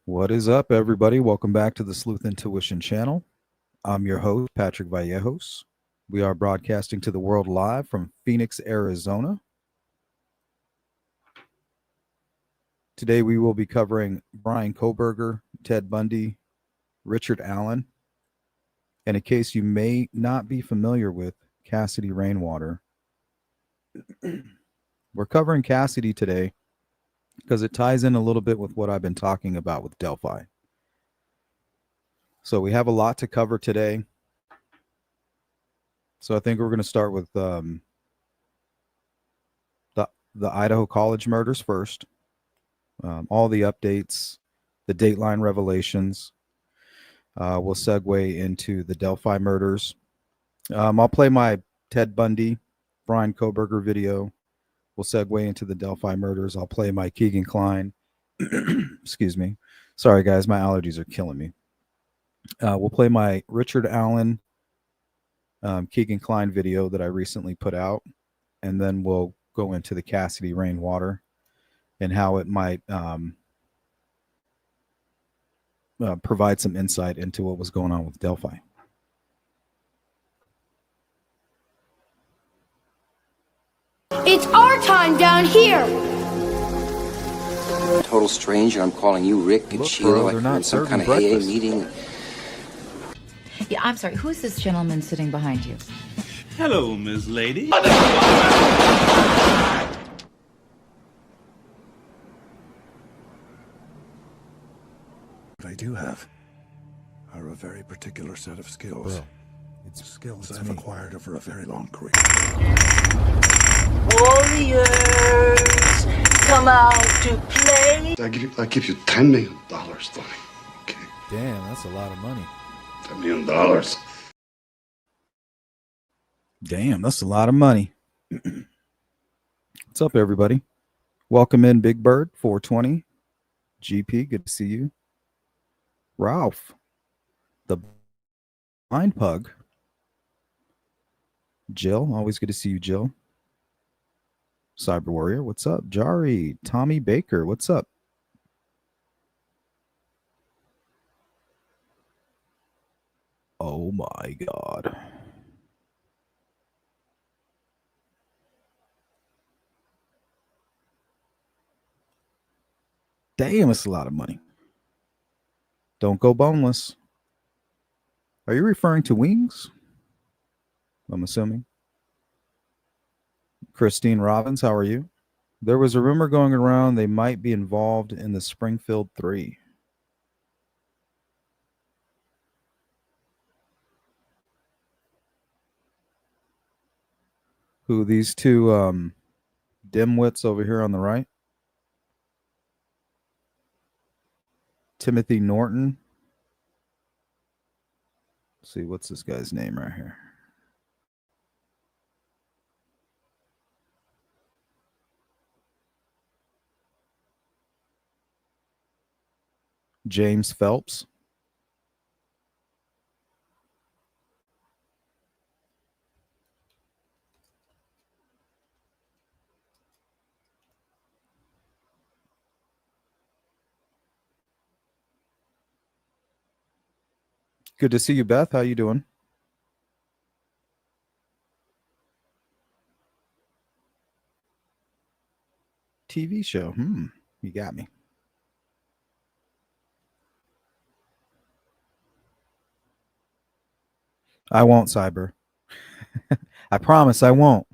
What is up, everybody? Welcome back to the Sleuth Intuition channel. I'm your host, Patrick Vallejos. We are broadcasting to the world live from Phoenix, Arizona. Today, we will be covering Bundy-Kohberger, Ted Bundy, Richard Allen, and a case you may not be familiar with, Cassidy Rainwater. We're covering Cassidy today because it ties in a little bit with what I've been talking about with Delphi. So we have a lot to cover today. So I think we're going to start with the Idaho college murders first. All the updates, the Dateline revelations. We'll segue into the Delphi murders. I'll play my Ted Bundy, Bundy-Kohberger video. We'll segue into the Delphi murders. I'll play my Klein. Excuse me. Sorry, guys. My allergies are killing me. We'll play my Richard Allen, Klein video that I recently put out. And then we'll go into the Cassidy Rainwater and how it might provide some insight into what was going on with Delphi. It's our time down here. Total stranger. I'm calling you Rick and Look, Sheila. bro, Like they're we're not in some kind of serving AA breakfast. meeting. Yeah, I'm sorry. Who's this gentleman sitting behind you? Hello, Miss Lady. What I do have are a very particular set of skills. Bro, it's Skills it's I've me. acquired over a very long career. Warriors, come out to play. I give you $10 million, Tony. Okay, Damn, that's a lot of money. $10 million. Damn, that's a lot of money. What's up, everybody? Welcome in, Big Bird 420. GP, good to see you. Ralph, the blind pug. Jill, always good to see you, Jill. Cyber Warrior, what's up? Jari, Tommy Baker, what's up? Oh my God. Damn, it's a lot of money. Don't go boneless. Are you referring to wings? I'm assuming. Christine Robbins, how are you? There was a rumor going around they might be involved in the Springfield 3. Who, these two dimwits over here on the right? Timothy Norton. Let's see, what's this guy's name right here? James Phelps. Good to see you, Beth. How you doing? TV show. You got me. I won't, Cyber. I promise I won't.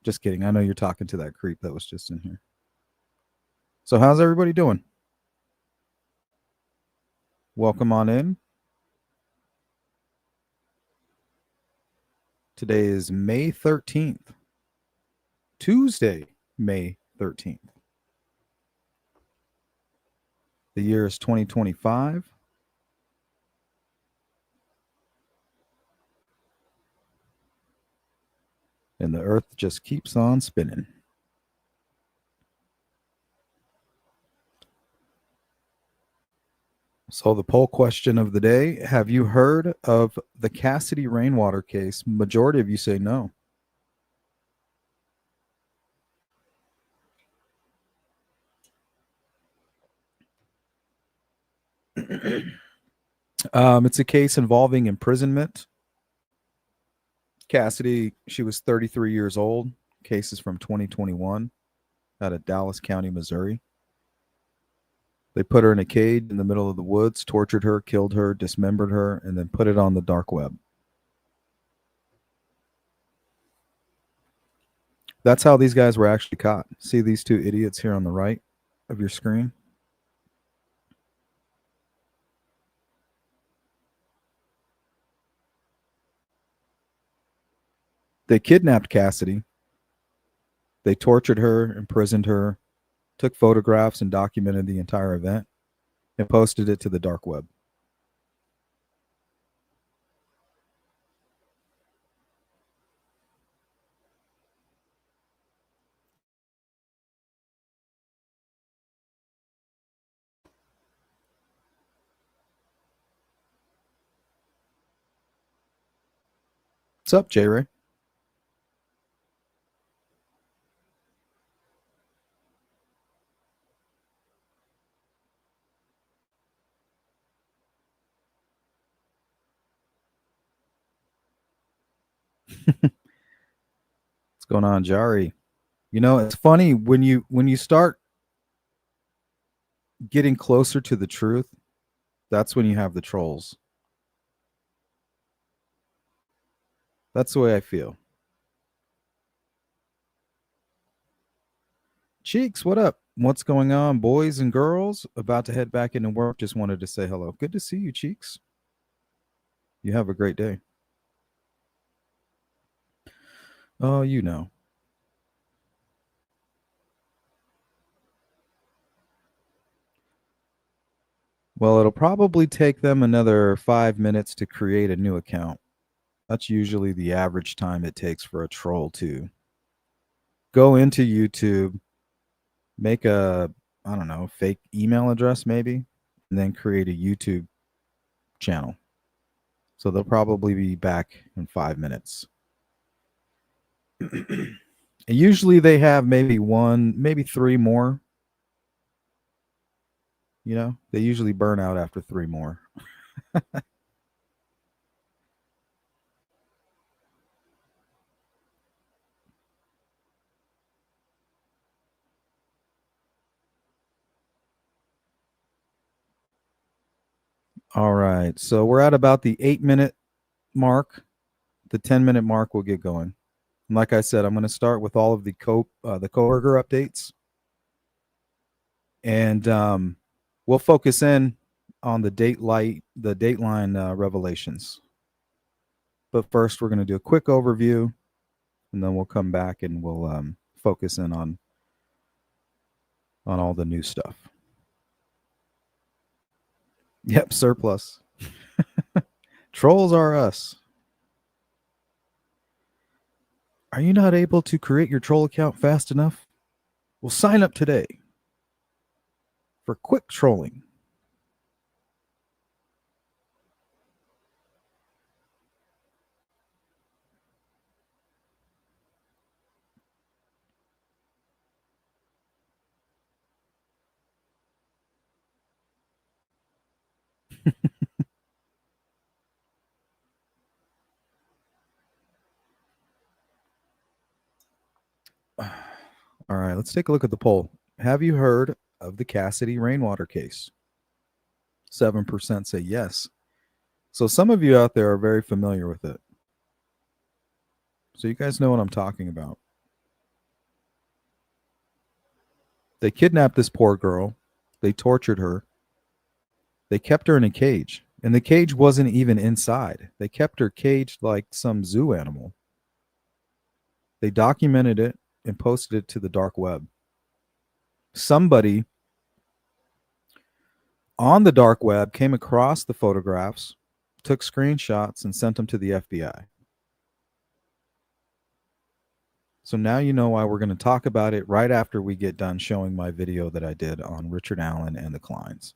Just kidding. I know you're talking to that creep that was just in here. So how's everybody doing? Welcome on in. Today is May 13th. Tuesday, May 13th. The year is 2025. And the earth just keeps on spinning. So the poll question of the day, have you heard of the Cassidy Rainwater case? Majority of you say no. It's a case involving imprisonment. Cassidy, she was 33 years old. Case is from 2021 out of Dallas County, Missouri. They put her in a cage in the middle of the woods, tortured her, killed her, dismembered her, and then put it on the dark web. That's how these guys were actually caught. See these two idiots here on the right of your screen? They kidnapped Cassidy. They tortured her, imprisoned her, took photographs and documented the entire event, and posted it to the dark web. What's up, J Ray? What's going on, Jari? You know, it's funny when you start getting closer to the truth, that's when you have the trolls. That's the way I feel. Cheeks, what up? What's going on, boys and girls? About to head back into work. Just wanted to say hello. Good to see you, Cheeks. You have a great day. Oh, you know. Well, it'll probably take them another 5 minutes to create a new account. That's usually the average time it takes for a troll to go into YouTube, make a, I don't know, fake email address maybe, and then create a YouTube channel. So they'll probably be back in 5 minutes. And usually they have maybe one, maybe three more. You know, they usually burn out after three more. All right. So we're at about the 8-minute mark. The 10-minute mark will get going. And like I said, I'm going to start with all of the Kohberger updates. And we'll focus in on the Dateline revelations. But first, we're going to do a quick overview, and then we'll come back and we'll focus in on all the new stuff. Yep, surplus. Trolls are us. Are you not able to create your troll account fast enough? Well, sign up today for quick trolling. All right, let's take a look at the poll. Have you heard of the Cassidy Rainwater case? 7% say yes. So some of you out there are very familiar with it. So you guys know what I'm talking about. They kidnapped this poor girl. They tortured her. They kept her in a cage. And the cage wasn't even inside. They kept her caged like some zoo animal. They documented it and posted it to the dark web. Somebody on the dark web came across the photographs, took screenshots, and sent them to the FBI. So now you know why we're going to talk about it right after we get done showing my video that I did on Richard Allen and the Kleins.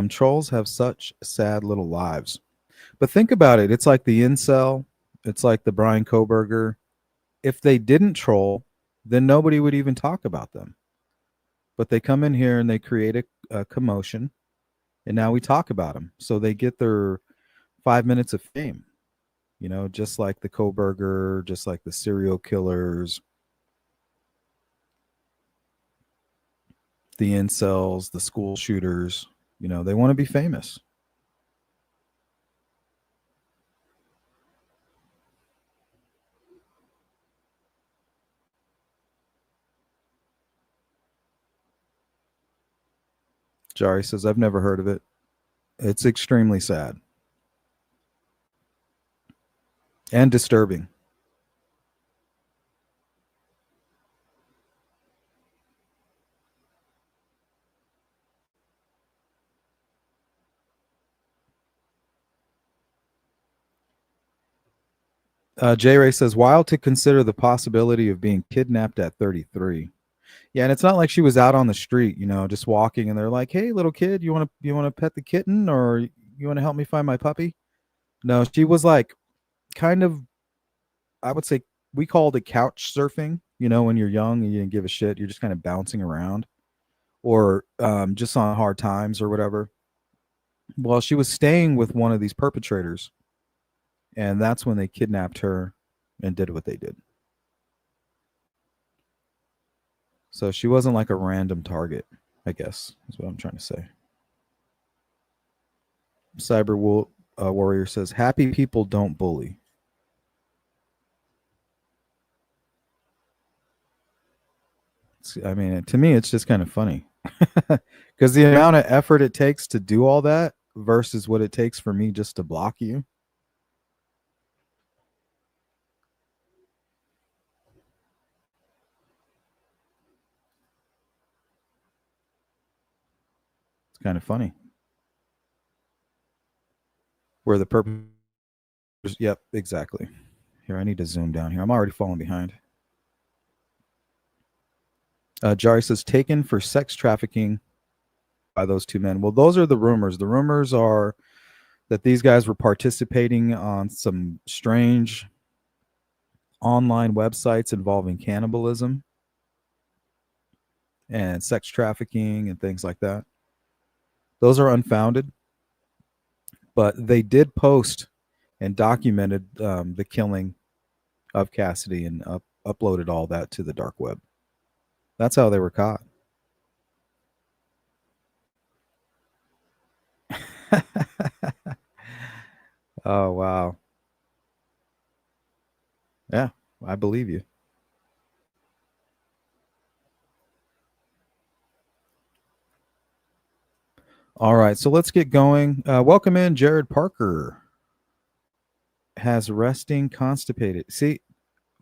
Trolls have such sad little lives. But think about it. It's like the incel. It's like the Bundy-Kohberger. If they didn't troll, then nobody would even talk about them. But they come in here and they create a commotion, and now we talk about them. So they get their 5 minutes of fame, you know, just like the Kohberger, just like the serial killers, the incels, the school shooters. You know, they want to be famous. Jari says, I've never heard of it. It's extremely sad and disturbing. J Ray says, wild to consider the possibility of being kidnapped at 33. Yeah, and it's not like she was out on the street, you know, just walking, and they're like, "Hey, little kid, you want to pet the kitten, or you want to help me find my puppy?" No, she was like, kind of, I would say, we called it couch surfing. You know, when you're young and you didn't give a shit, you're just kind of bouncing around, or just on hard times or whatever. Well, she was staying with one of these perpetrators, and that's when they kidnapped her and did what they did. So she wasn't like a random target, I guess, is what I'm trying to say. Cyber Warrior says, happy people don't bully. I mean, to me, it's just kind of funny. Because the amount of effort it takes to do all that versus what it takes for me just to block you. Kind of funny. Where the purpose, yep, exactly. Here, I need to zoom down here. I'm already falling behind. Jari says, taken for sex trafficking by those two men. Well, those are the rumors. The rumors are that these guys were participating on some strange online websites involving cannibalism and sex trafficking and things like that. Those are unfounded, but they did post and documented the killing of Cassidy and uploaded all that to the dark web. That's how they were caught. Oh, wow. Yeah, I believe you. All right, so let's get going. Welcome in, Jared Parker. Has resting constipated. See,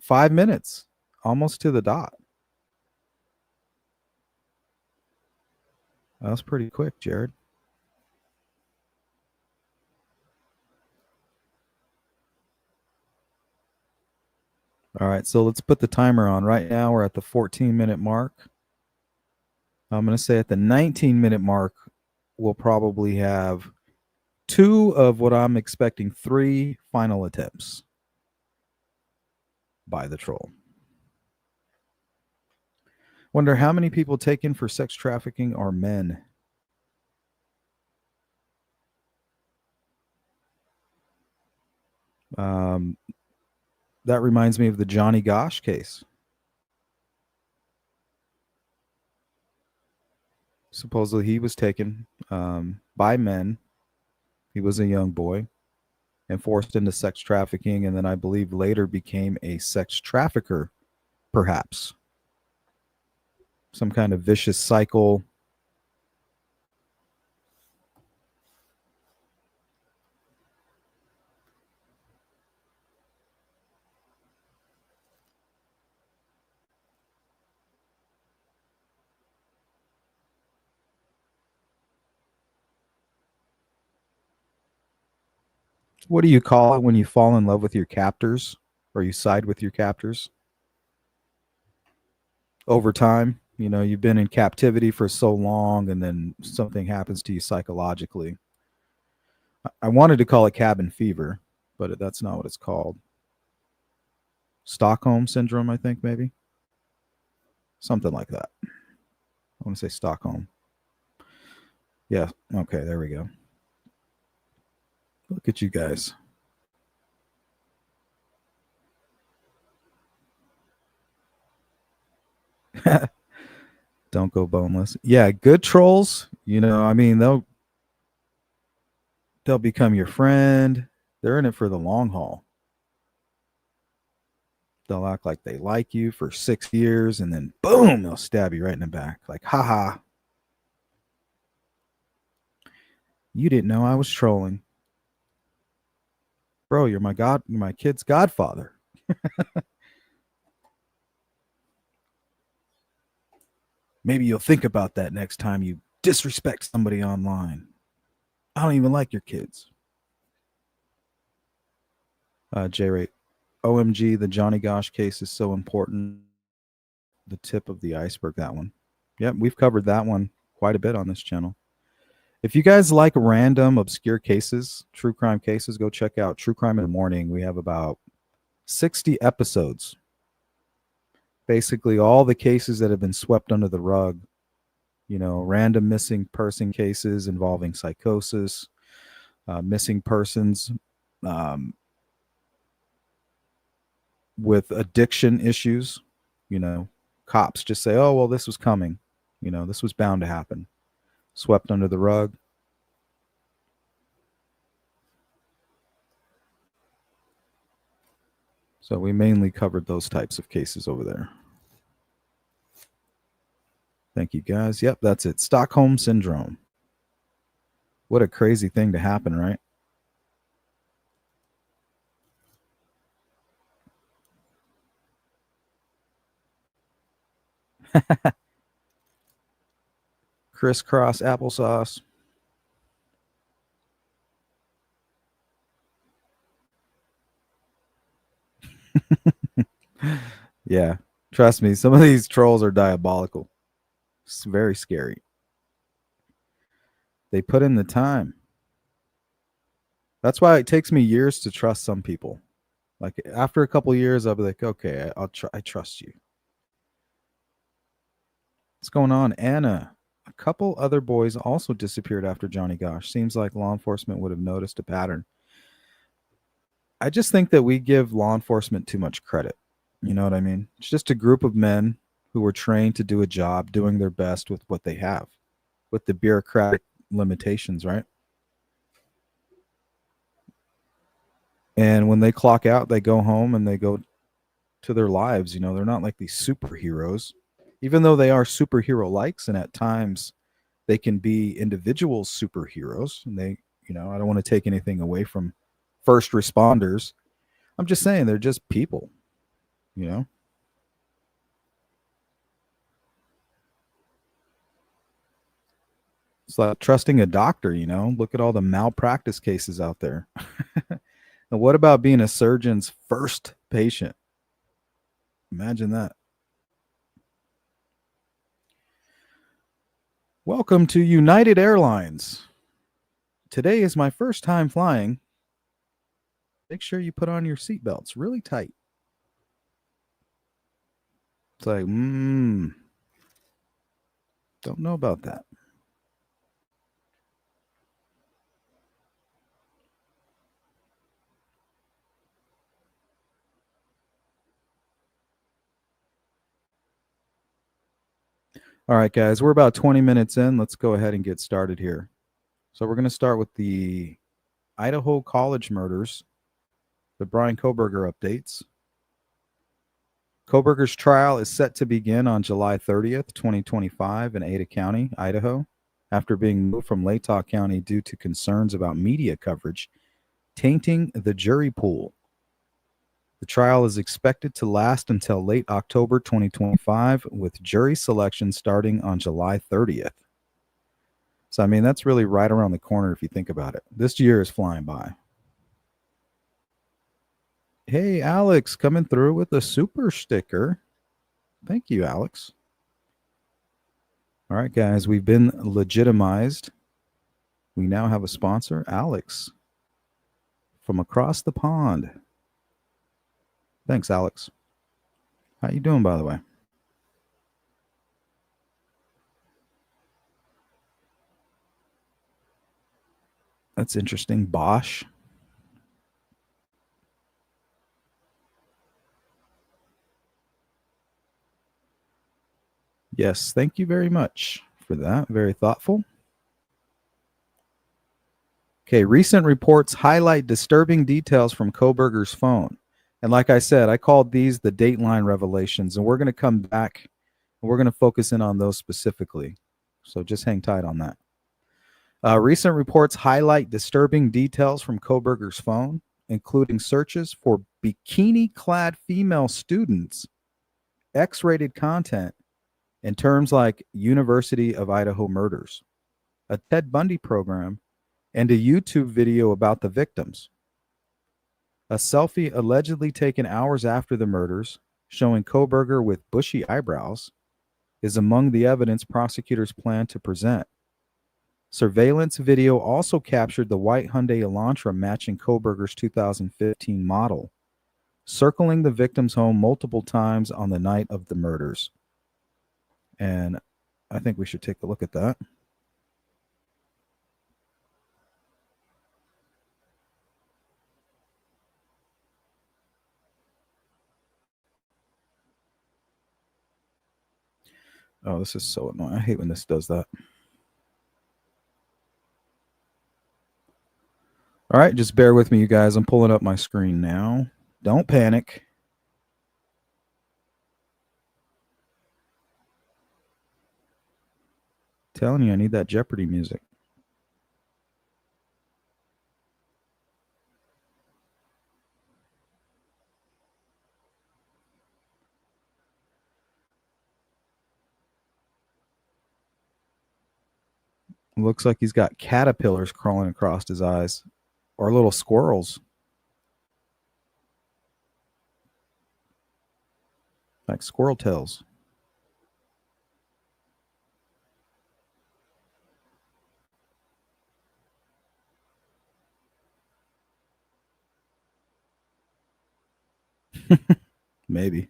5 minutes, almost to the dot. That was pretty quick, Jared. All right, so let's put the timer on. Right now, we're at the 14-minute mark. I'm going to say at the 19-minute mark, we'll probably have 2 of what I'm expecting 3 final attempts by the troll. Wonder how many people taken for sex trafficking are men. That reminds me of the Johnny Gosh case. Supposedly he was taken by men. He was a young boy and forced into sex trafficking, and then I believe later became a sex trafficker, perhaps. Some kind of vicious cycle. What do you call it when you fall in love with your captors, or you side with your captors? Over time, you know, you've been in captivity for so long, and then something happens to you psychologically. I wanted to call it cabin fever, but that's not what it's called. Stockholm syndrome, I think, maybe. Something like that. I want to say Stockholm. Yeah, okay, there we go. Look at you guys. Don't go boneless. Yeah, good trolls, you know, I mean, they'll become your friend. They're in it for the long haul. They'll act like they like you for 6 years, and then boom, they'll stab you right in the back. Like, haha. You didn't know I was trolling. Bro, you're my kid's godfather. Maybe you'll think about that next time you disrespect somebody online. I don't even like your kids. J-Rate. OMG, the Johnny Gosh case is so important. The tip of the iceberg, that one. Yep, we've covered that one quite a bit on this channel. If you guys like random, obscure cases, true crime cases, go check out True Crime in the Morning. We have about 60 episodes. Basically, all the cases that have been swept under the rug. You know, random missing person cases involving psychosis, missing persons with addiction issues. You know, cops just say, oh, well, this was coming. You know, this was bound to happen. Swept under the rug. So we mainly covered those types of cases over there. Thank you, guys. Yep, that's it. Stockholm Syndrome. What a crazy thing to happen, right? Crisscross applesauce. Yeah, trust me, some of these trolls are diabolical. It's very scary. They put in the time. That's why it takes me years to trust some people. Like after a couple of years, I'll be like, okay, I trust you. What's going on, Anna? A couple other boys also disappeared after Johnny Gosh. Seems like law enforcement would have noticed a pattern. I just think that we give law enforcement too much credit. You know what I mean? It's just a group of men who were trained to do a job, doing their best with what they have, with the bureaucratic limitations, right? And when they clock out, they go home and they go to their lives. You know, they're not like these superheroes, even though they are superhero-likes, and at times they can be individual superheroes. And they, you know, I don't want to take anything away from first responders. I'm just saying they're just people, you know? It's like trusting a doctor, you know? Look at all the malpractice cases out there. And what about being a surgeon's first patient? Imagine that. Welcome to United Airlines. Today is my first time flying. Make sure you put on your seatbelts really tight. It's like, don't know about that. All right, guys, we're about 20 minutes in. Let's go ahead and get started here. So we're going to start with the Idaho college murders, the Bundy-Kohberger updates. Kohberger's trial is set to begin on July 30th, 2025 in Ada County, Idaho, after being moved from Latah County due to concerns about media coverage tainting the jury pool. The trial is expected to last until late October 2025, with jury selection starting on July 30th. So, I mean, that's really right around the corner if you think about it. This year is flying by. Hey, Alex, coming through with a super sticker. Thank you, Alex. All right, guys, we've been legitimized. We now have a sponsor, Alex, from across the pond. Thanks, Alex. How you doing, by the way? That's interesting. Bosch. Yes, thank you very much for that. Very thoughtful. Okay, recent reports highlight disturbing details from Kohberger's phone. And like I said, I called these the Dateline revelations, and we're going to come back and we're going to focus in on those specifically. So just hang tight on that. Recent reports highlight disturbing details from Kohberger's phone, including searches for bikini-clad female students, X-rated content, and terms like University of Idaho murders, a Ted Bundy program, and a YouTube video about the victims. A selfie allegedly taken hours after the murders, showing Kohberger with bushy eyebrows, is among the evidence prosecutors plan to present. Surveillance video also captured the white Hyundai Elantra matching Kohberger's 2015 model, circling the victim's home multiple times on the night of the murders. And I think we should take a look at that. Oh, this is so annoying. I hate when this does that. All right, just bear with me, you guys. I'm pulling up my screen now. Don't panic. Telling you, I need that Jeopardy music. Looks like he's got caterpillars crawling across his eyes, or little squirrels. Like squirrel tails. Maybe.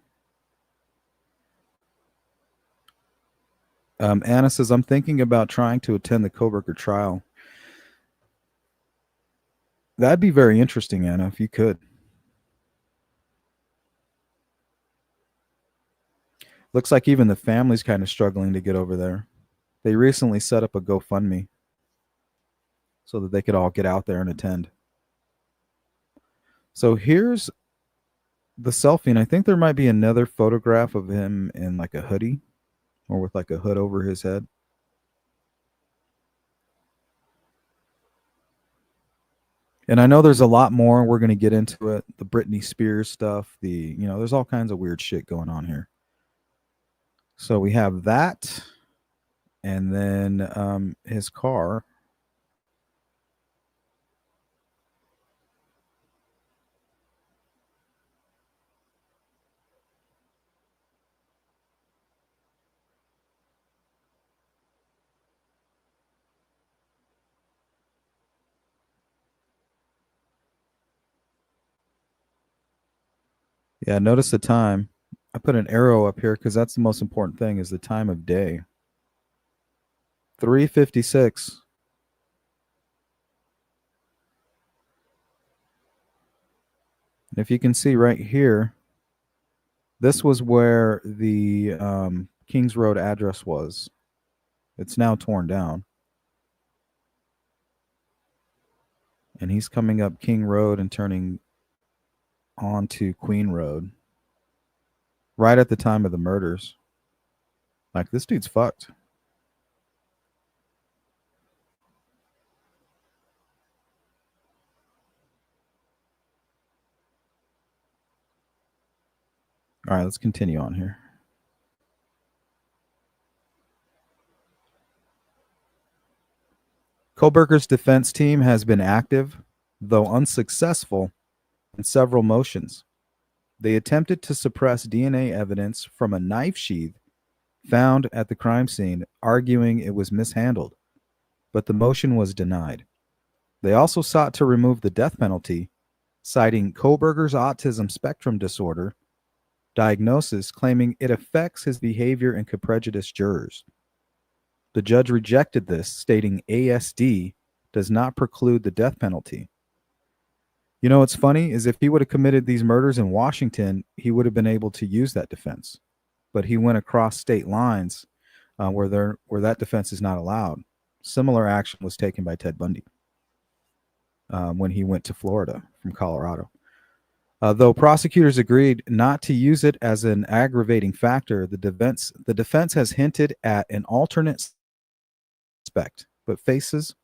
Anna says, I'm thinking about trying to attend the Kohberger trial. That'd be very interesting, Anna, if you could. Looks like even the family's kind of struggling to get over there. They recently set up a GoFundMe so that they could all get out there and attend. So here's the selfie, and I think there might be another photograph of him in like a hoodie or with like a hood over his head. And I know there's a lot more. We're going to get into it. The Britney Spears stuff, there's all kinds of weird shit going on here. So we have that, and then his car. Yeah, notice the time. I put an arrow up here because that's the most important thing, is the time of day. 3:56. And if you can see right here, this was where the Kings Road address was. It's now torn down. And he's coming up King Road and turning onto Queen Road right at the time of the murders. Like, this dude's fucked. All right, let's continue on here. Kohberger's defense team has been active, though unsuccessful, in several motions. They attempted to suppress DNA evidence from a knife sheath found at the crime scene, arguing it was mishandled. but the motion was denied. They also sought to remove the death penalty, citing Kohberger's autism spectrum disorder diagnosis, claiming it affects his behavior and could prejudice jurors. The judge rejected this, stating ASD does not preclude the death penalty. You know what's funny is if he would have committed these murders in Washington, he would have been able to use that defense. But he went across state lines where that defense is not allowed. Similar action was taken by Ted Bundy when he went to Florida from Colorado. Though prosecutors agreed not to use it as an aggravating factor, the defense has hinted at an alternate suspect, but faces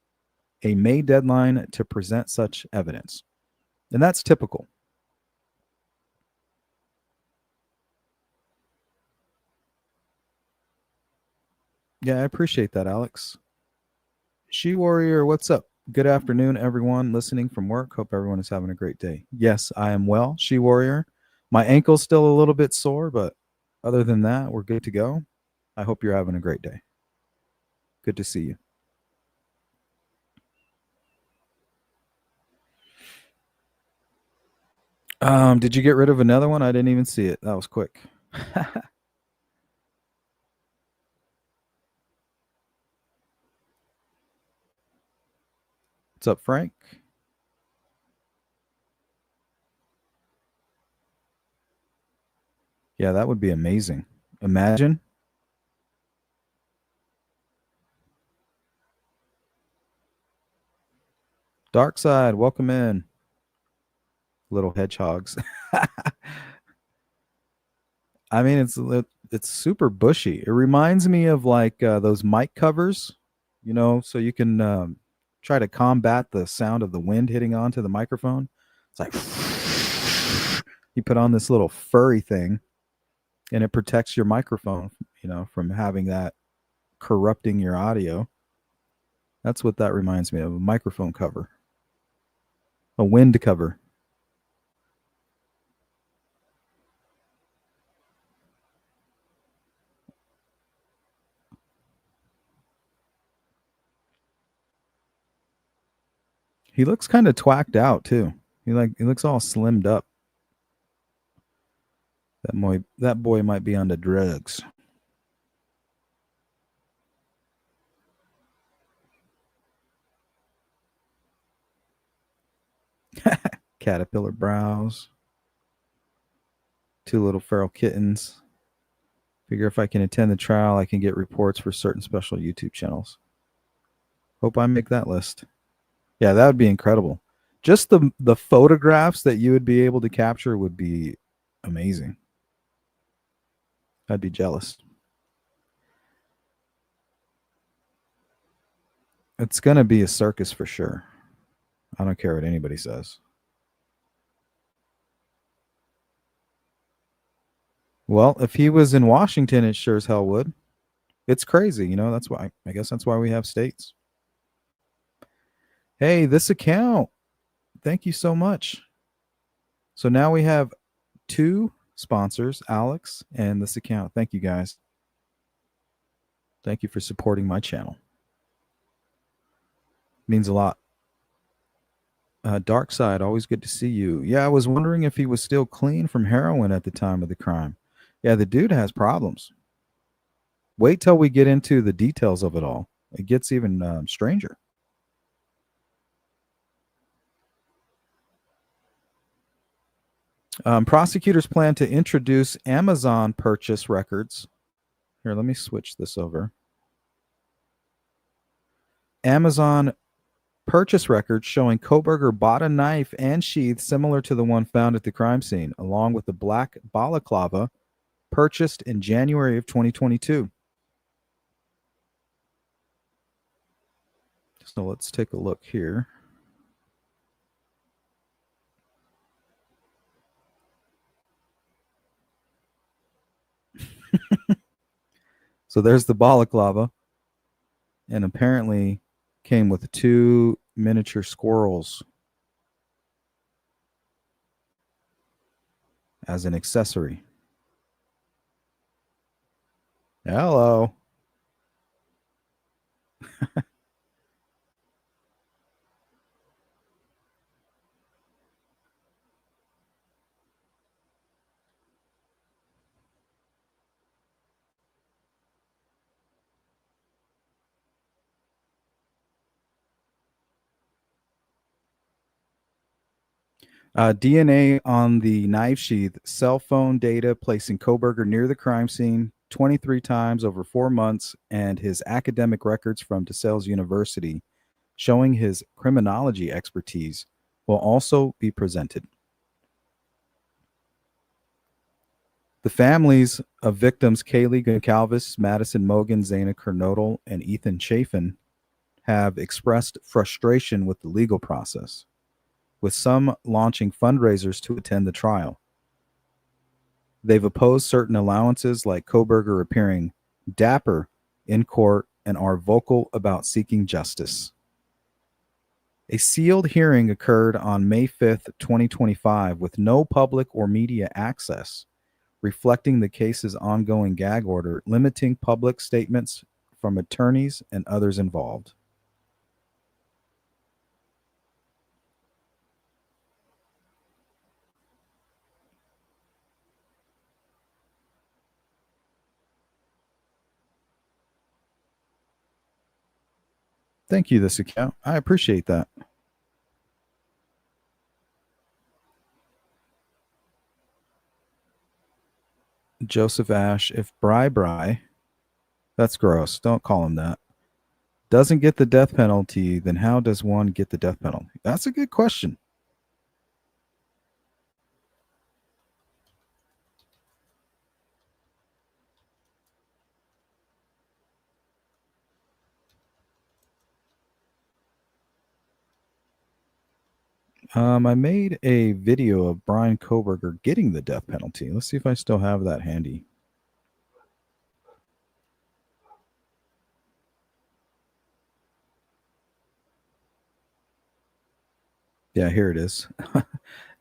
a May deadline to present such evidence. And that's typical. Yeah, I appreciate that, Alex. She Warrior, what's up? Good afternoon, everyone listening from work. Hope everyone is having a great day. Yes, I am well, She Warrior. My ankle's still a little bit sore, but other than that, we're good to go. I hope you're having a great day. Good to see you. Did you get rid of another one? I didn't even see it. That was quick. What's up, Frank? Yeah, that would be amazing. Imagine. Dark Side, welcome in. Little hedgehogs. I mean, it's super bushy. It reminds me of like those mic covers, you know, so you can try to combat the sound of the wind hitting onto the microphone. It's like you put on this little furry thing, and it protects your microphone, you know, from having that corrupting your audio. That's what that reminds me of, a microphone cover, a wind cover. He looks kind of twacked out too. He looks all slimmed up. That boy might be on the drugs. Caterpillar brows. Two little feral kittens. Figure if I can attend the trial, I can get reports for certain special YouTube channels. Hope I make that list. Yeah, that would be incredible. Just the photographs that you would be able to capture would be amazing. I'd be jealous. It's going to be a circus for sure. I don't care what anybody says. Well, if he was in Washington, it sure as hell would. It's crazy, you know, that's why, I guess that's why we have states. Hey, this account. Thank you so much. So now we have 2 sponsors, Alex and this account. Thank you, guys. Thank you for supporting my channel. Means a lot. Dark Side, always good to see you. Yeah, I was wondering if he was still clean from heroin at the time of the crime. Yeah, the dude has problems. Wait till we get into the details of it all. It gets even stranger. Prosecutors plan to introduce Amazon purchase records. Here, let me switch this over. Amazon purchase records showing Kohberger bought a knife and sheath similar to the one found at the crime scene, along with the black balaclava purchased in January of 2022. So let's take a look here. So there's the balaclava, and apparently came with 2 miniature squirrels as an accessory. Hello. DNA on the knife sheath, cell phone data placing Kohberger near the crime scene 23 times over 4 months, and his academic records from DeSales University showing his criminology expertise will also be presented. The families of victims Kaylee Goncalves, Madison Mogan, Zana Kernodle, and Ethan Chafin have expressed frustration with the legal process, with some launching fundraisers to attend the trial. They've opposed certain allowances, like Kohberger appearing dapper in court, and are vocal about seeking justice. A sealed hearing occurred on May 5th, 2025, with no public or media access, reflecting the case's ongoing gag order, limiting public statements from attorneys and others involved. Thank you, this account. I appreciate that. Joseph Ash, if Bry, that's gross. Don't call him that, doesn't get the death penalty, then how does one get the death penalty? That's a good question. I made a video of Bryan Kohberger getting the death penalty. Let's see if I still have that handy. Yeah, here it is.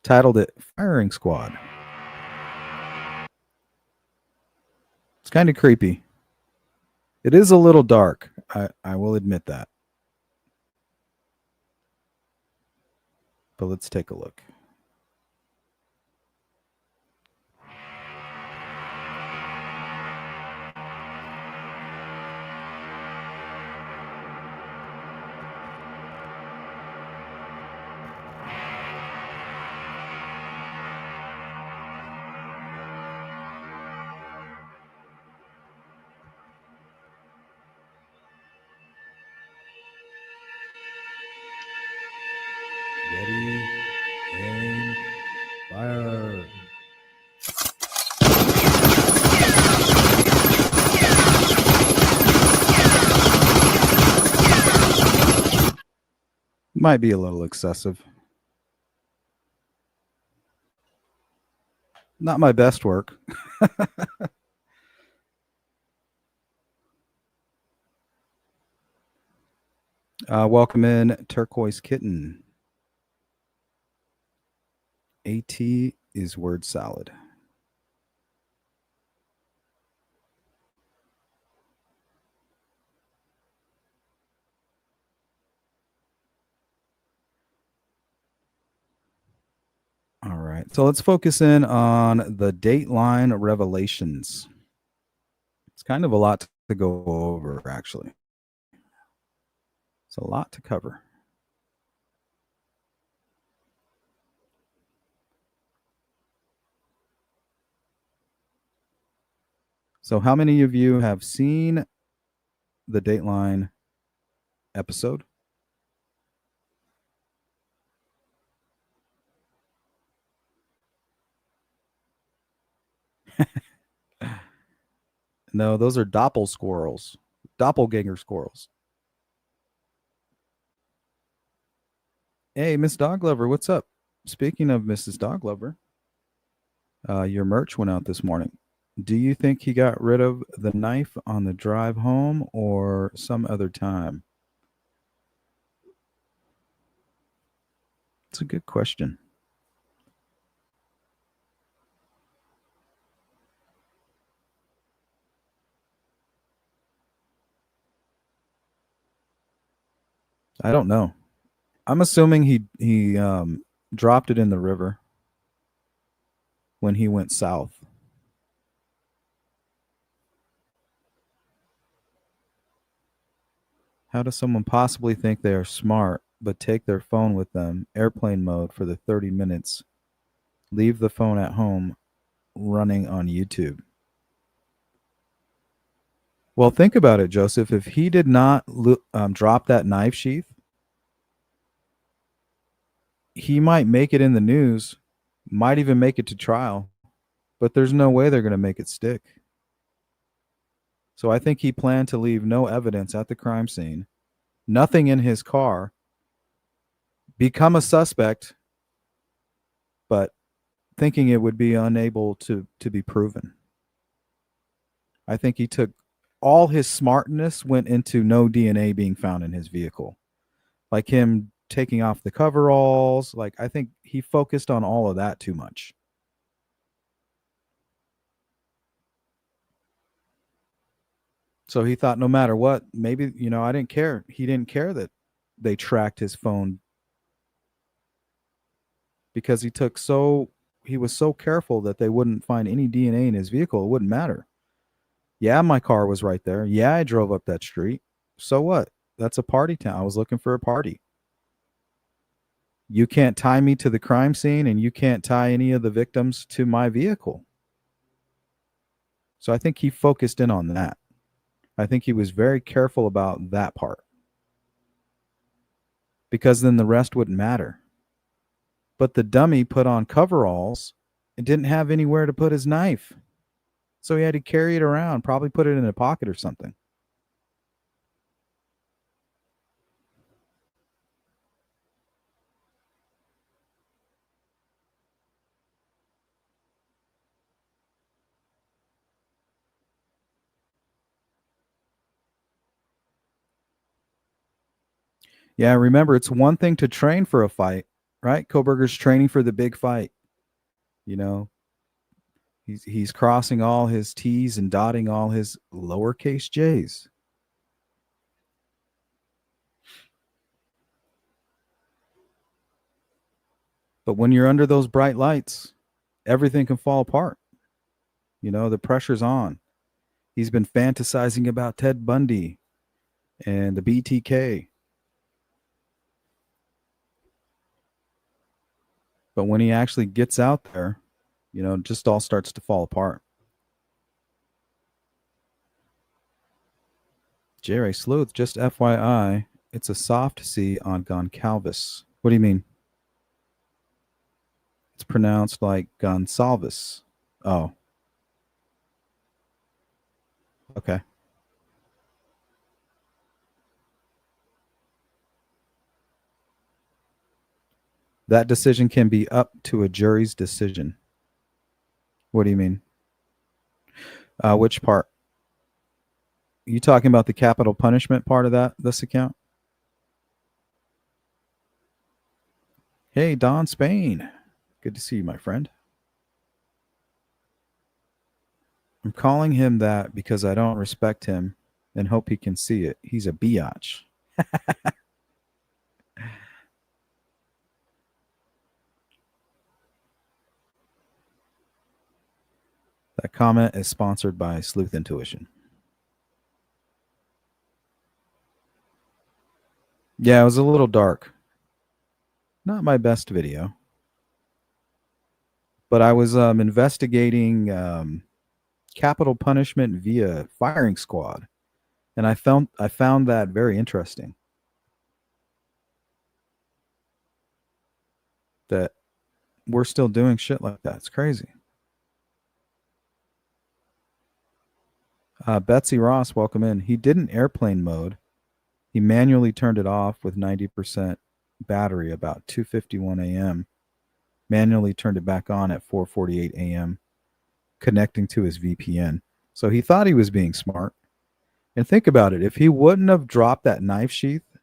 Titled it Firing Squad. It's kind of creepy. It is a little dark. I will admit that. But let's take a look. Ready, aim, fire. Might be a little excessive. Not my best work. Welcome in, Turquoise Kitten. AT is word salad. All right, so let's focus in on the Dateline revelations. It's kind of a lot to go over, actually. It's a lot to cover. So how many of you have seen the Dateline episode? No, those are doppelganger squirrels. Hey, Miss Dog Lover, what's up? Speaking of Mrs. Dog Lover, your merch went out this morning. Do you think he got rid of the knife on the drive home or some other time? It's a good question. I don't know. I'm assuming he dropped it in the river when he went south. How does someone possibly think they are smart but take their phone with them, airplane mode for the 30 minutes, leave the phone at home running on YouTube. Well, think about it, Joseph. If he did not drop that knife sheath, he might make it in the news, might even make it to trial, but there's no way they're going to make it stick. So I think he planned to leave no evidence at the crime scene, nothing in his car, become a suspect, but thinking it would be unable to be proven. I think he took all his smartness went into no DNA being found in his vehicle. Like him taking off the coveralls. Like, I think he focused on all of that too much. So he thought no matter what, maybe, I didn't care. He didn't care that they tracked his phone because he was so careful that they wouldn't find any DNA in his vehicle. It wouldn't matter. Yeah, my car was right there. Yeah, I drove up that street. So what? That's a party town. I was looking for a party. You can't tie me to the crime scene, and you can't tie any of the victims to my vehicle. So I think he focused in on that. I think he was very careful about that part. Because then the rest wouldn't matter. But the dummy put on coveralls and didn't have anywhere to put his knife. So he had to carry it around, probably put it in a pocket or something. Yeah, remember, it's one thing to train for a fight, right? Kohberger's training for the big fight. He's crossing all his T's and dotting all his lowercase J's. But when you're under those bright lights, everything can fall apart. The pressure's on. He's been fantasizing about Ted Bundy and the BTK. But when he actually gets out there, it just all starts to fall apart. Jerry Sleuth, just FYI, it's a soft C on Goncalves. What do you mean? It's pronounced like Gonsalves. Oh. Okay. That decision can be up to a jury's decision. What do you mean? Which part? You talking about the capital punishment part of this account? Hey, Don Spain. Good to see you, my friend. I'm calling him that because I don't respect him and hope he can see it. He's a biatch. That comment is sponsored by Sleuth Intuition. Yeah, it was a little dark. Not my best video. But I was investigating capital punishment via firing squad. And I found that very interesting. That we're still doing shit like that. It's crazy. Betsy Ross, welcome in. He didn't airplane mode. He manually turned it off with 90% battery about 2:51 a.m. Manually turned it back on at 4:48 a.m. connecting to his VPN. So he thought he was being smart. And think about it. If he wouldn't have dropped that knife sheath,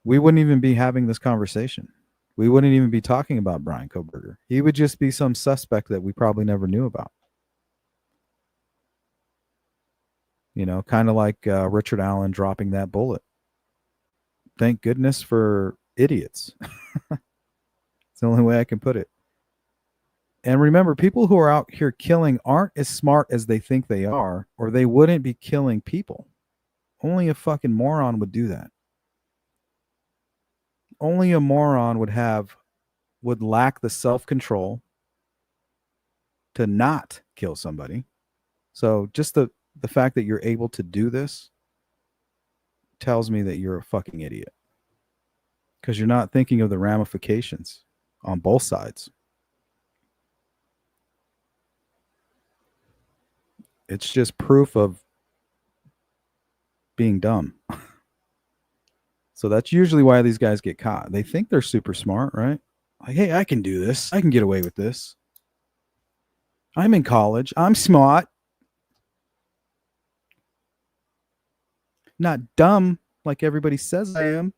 we wouldn't even be having this conversation. We wouldn't even be talking about Bryan Kohberger. He would just be some suspect that we probably never knew about. Kind of like Richard Allen dropping that bullet. Thank goodness for idiots. It's the only way I can put it. And remember, people who are out here killing aren't as smart as they think they are, or they wouldn't be killing people. Only a fucking moron would do that. Only a moron would lack the self-control to not kill somebody. So just the fact that you're able to do this tells me that you're a fucking idiot. Because you're not thinking of the ramifications on both sides. It's just proof of being dumb. So that's usually why these guys get caught. They think they're super smart, right? Like, hey, I can do this. I can get away with this. I'm in college. I'm smart. Not dumb like everybody says I am.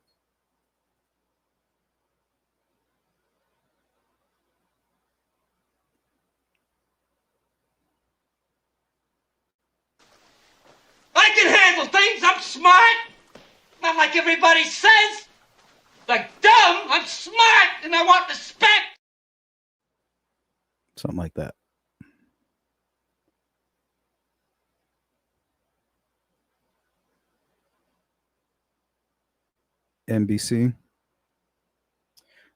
I can handle things. I'm smart. Not like everybody says. Like dumb, I'm smart and I want respect. Something like that. NBC.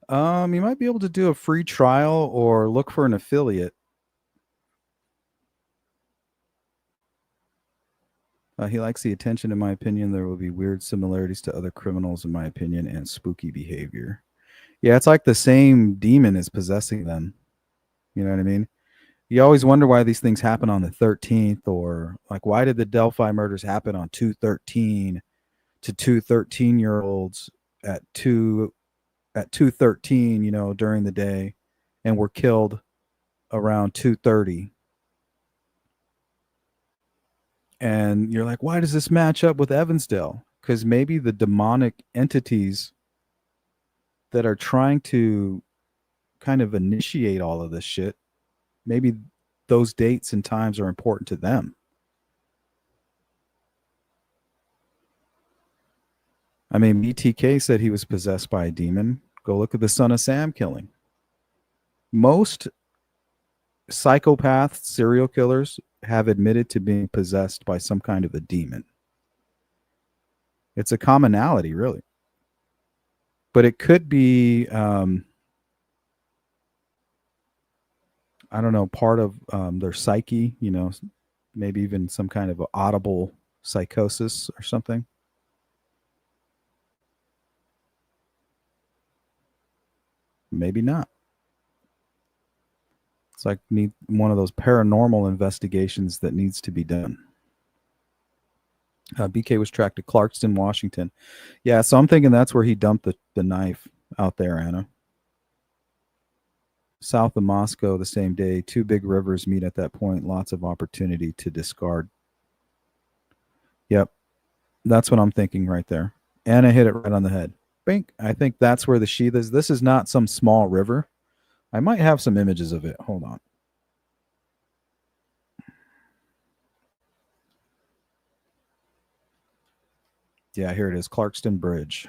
You might be able to do a free trial or look for an affiliate. He likes the attention, in my opinion. There will be weird similarities to other criminals, in my opinion, and spooky behavior. Yeah, it's like the same demon is possessing them. You know what I mean? You always wonder why these things happen on the 13th, or like, why did the Delphi murders happen on 2/13 to two 13-year-olds at 2/13, you know, during the day, and were killed around 2:30. And you're like, why does this match up with Evansdale? Because maybe the demonic entities that are trying to kind of initiate all of this shit, maybe those dates and times are important to them. I mean, BTK said he was possessed by a demon. Go look at the Son of Sam killing. Most psychopaths, serial killers, have admitted to being possessed by some kind of a demon. It's a commonality, really. But it could be, I don't know, part of their psyche, you know, maybe even some kind of audible psychosis or something. Maybe not. It's like one of those paranormal investigations that needs to be done. BK was tracked to Clarkston, Washington. Yeah, so I'm thinking that's where he dumped the knife out there, Anna. South of Moscow the same day. Two big rivers meet at that point. Lots of opportunity to discard. Yep. That's what I'm thinking right there. Anna hit it right on the head. Bink. I think that's where the sheath is. This is not some small river. I might have some images of it. Hold on. Yeah, here it is. Clarkston Bridge.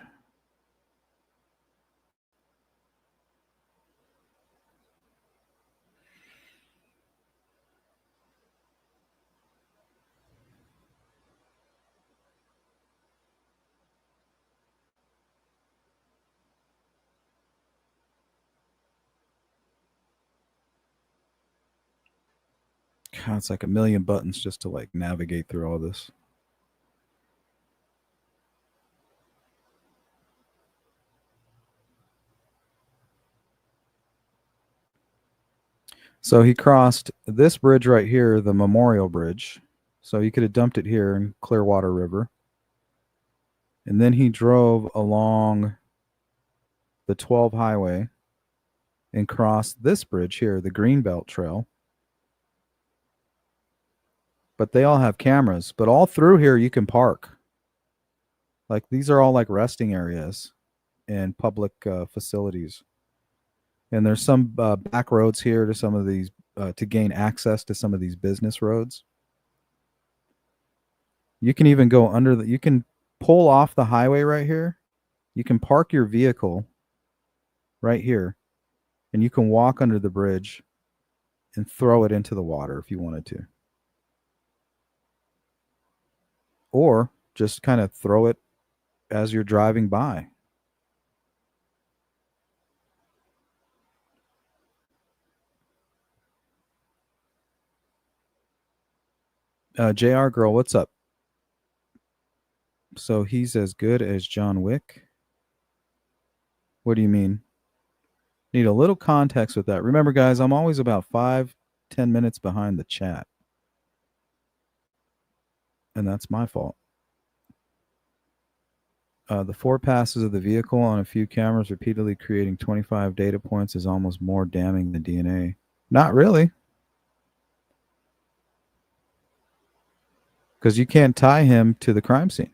God, it's like a million buttons just to like navigate through all this. So he crossed this bridge right here, the Memorial Bridge. So he could have dumped it here in Clearwater River. And then he drove along the 12 highway and crossed this bridge here, the Greenbelt Trail. But they all have cameras. But all through here, you can park. Like, these are all like resting areas and public facilities. And there's some back roads here to some of these, to gain access to some of these business roads. You can even go under you can pull off the highway right here. You can park your vehicle right here, and you can walk under the bridge and throw it into the water if you wanted to. Or just kind of throw it as you're driving by. JR girl, what's up? So he's as good as John Wick? What do you mean? Need a little context with that. Remember, guys, I'm always about 5-10 minutes behind the chat. And that's my fault. The 4 passes of the vehicle on a few cameras repeatedly creating 25 data points is almost more damning than DNA. Not really. Because you can't tie him to the crime scene.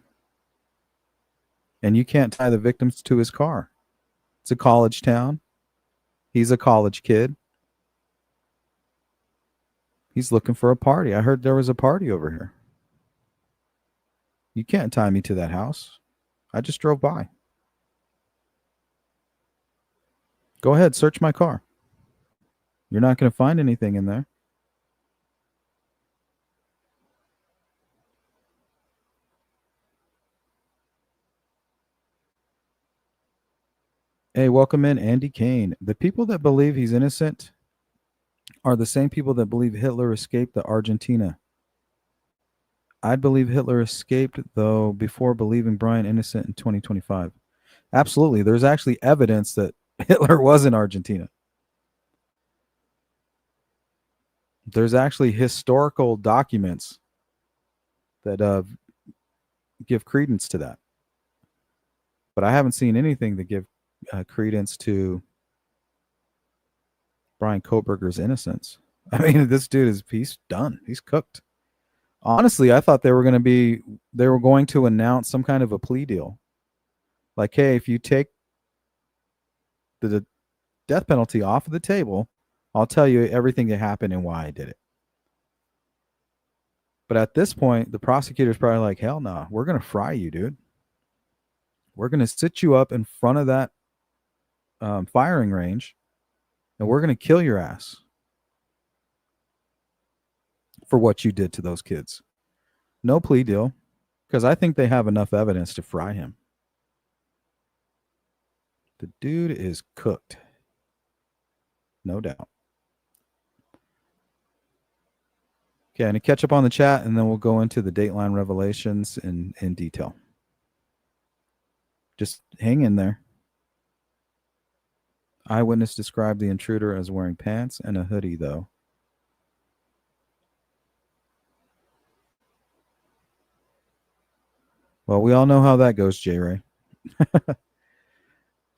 And you can't tie the victims to his car. It's a college town. He's a college kid. He's looking for a party. I heard there was a party over here. You can't tie me to that house. I just drove by. Go ahead, search my car. You're not going to find anything in there. Hey, welcome in, Andy Kane. The people that believe he's innocent are the same people that believe Hitler escaped the Argentina. I'd believe Hitler escaped, though, before believing Bryan innocent in 2025. Absolutely. There's actually evidence that Hitler was in Argentina. There's actually historical documents that give credence to that. But I haven't seen anything that give credence to Bundy-Kohberger's innocence. I mean, this dude he's done. He's cooked. Honestly, I thought they were going to announce some kind of a plea deal. Like, hey, if you take the death penalty off of the table, I'll tell you everything that happened and why I did it. But at this point, the prosecutor's probably like, hell no, we're going to fry you, dude. We're going to sit you up in front of that firing range, and we're going to kill your ass for what you did to those kids. No plea deal, because I think they have enough evidence to fry him. The dude is cooked. No doubt. Okay, and to catch up on the chat, and then we'll go into the Dateline revelations in detail. Just hang in there. Eyewitness described the intruder as wearing pants and a hoodie, though. Well, we all know how that goes, J. Ray.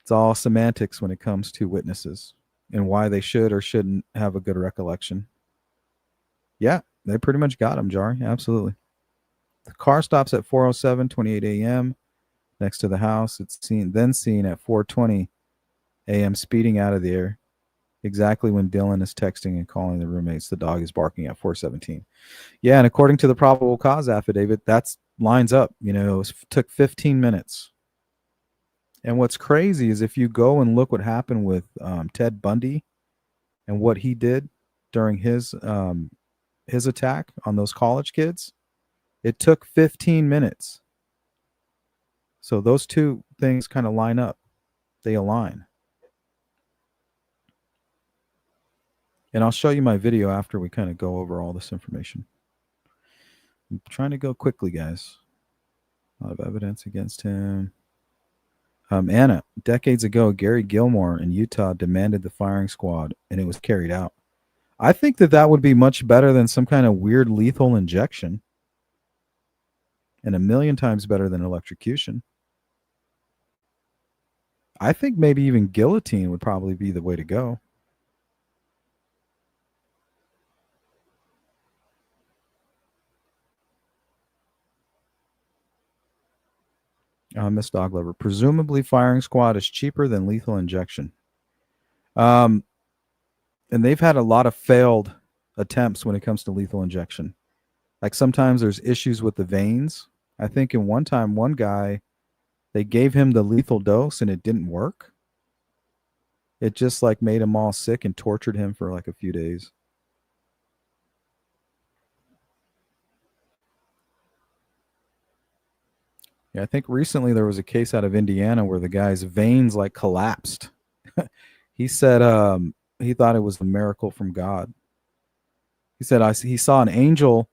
It's all semantics when it comes to witnesses and why they should or shouldn't have a good recollection. Yeah, they pretty much got him, Jari. Absolutely. The car stops at 4:07, 28 a.m. next to the house. It's seen at 4:20 a.m. speeding out of the air. Exactly when Dylan is texting and calling the roommates. The dog is barking at 4:17. Yeah, and according to the probable cause affidavit, that's lines up. You know, it took 15 minutes. And what's crazy is if you go and look what happened with Ted Bundy and what he did during his attack on those college kids, it took 15 minutes. So those two things kind of line up. They align. And I'll show you my video after we kind of go over all this information. I'm trying to go quickly, guys. A lot of evidence against him. Anna, decades ago, Gary Gilmore in Utah demanded the firing squad, and it was carried out. I think that would be much better than some kind of weird lethal injection, and 1,000,000 times better than electrocution. I think maybe even guillotine would probably be the way to go. Miss Doglover, presumably firing squad is cheaper than lethal injection. And they've had a lot of failed attempts when it comes to lethal injection. Like sometimes there's issues with the veins. I think in one time, one guy, they gave him the lethal dose and it didn't work. It just like made him all sick and tortured him for like a few days. Yeah, I think recently there was a case out of Indiana where the guy's veins like collapsed. He said he thought it was a miracle from God. He said he saw an angel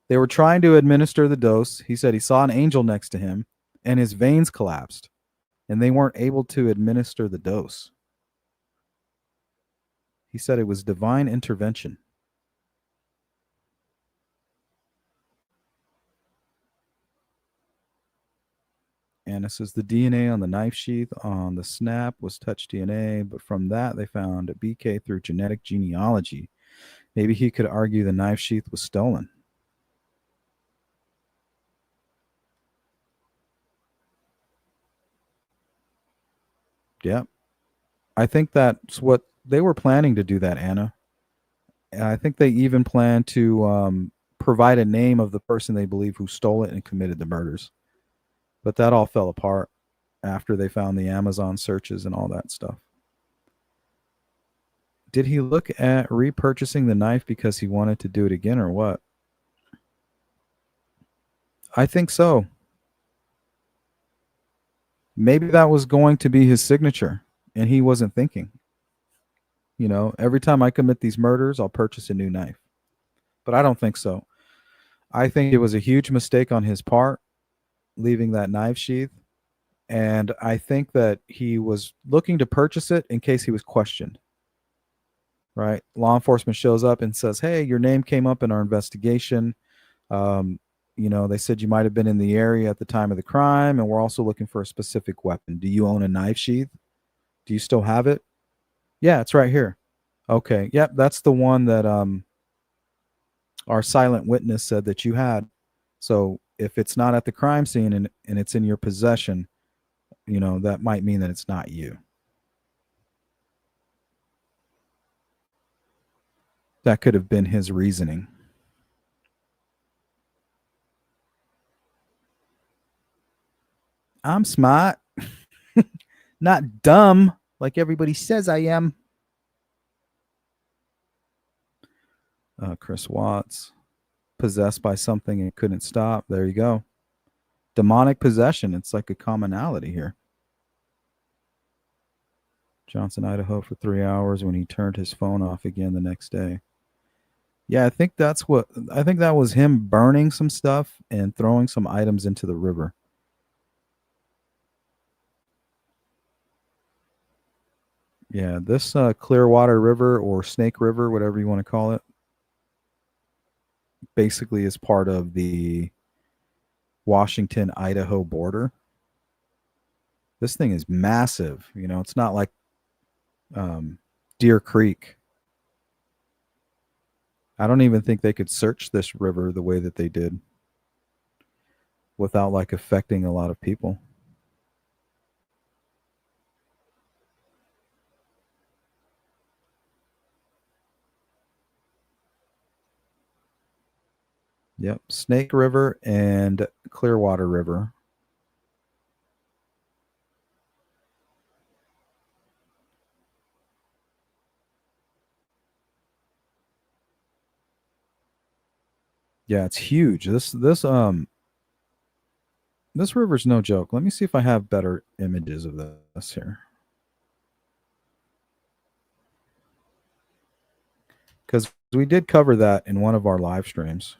They were trying to administer the dose. He said he saw an angel next to him and his veins collapsed and they weren't able to administer the dose. He said it was divine intervention. And it says the DNA on the knife sheath on the snap was touch DNA, but from that they found a BK through genetic genealogy. Maybe he could argue the knife sheath was stolen. Yep. I think that's what they were planning to do, that, Anna. And I think they even planned to provide a name of the person they believe who stole it and committed the murders. But that all fell apart after they found the Amazon searches and all that stuff. Did he look at repurchasing the knife because he wanted to do it again or what? I think so. Maybe that was going to be his signature and he wasn't thinking. You know, every time I commit these murders, I'll purchase a new knife. But I don't think so. I think it was a huge mistake on his part, leaving that knife sheath. And I think that he was looking to purchase it in case he was questioned. Right? Law enforcement shows up and says, hey, your name came up in our investigation. You know, they said you might have been in the area at the time of the crime, and we're also looking for a specific weapon. Do you own a knife sheath? Do you still have it? Yeah, it's right here. Okay. Yep, that's the one that our silent witness said that you had. So if it's not at the crime scene and it's in your possession, you know, that might mean that it's not you. That could have been his reasoning. I'm smart. Not dumb like everybody says I am. Chris Watts. Possessed by something and couldn't stop. There you go. Demonic possession. It's like a commonality here. Johnson, Idaho for 3 hours when he turned his phone off again the next day. Yeah, I think that was him burning some stuff and throwing some items into the river. Yeah, this Clearwater River or Snake River, whatever you want to call it, basically is part of the Washington-Idaho border. This thing is massive. You know, it's not like Deer Creek. I don't even think they could search this river the way that they did without like affecting a lot of people. Yep, Snake River and Clearwater River. Yeah, it's huge. This river's no joke. Let me see if I have better images of this here. Because we did cover that in one of our live streams.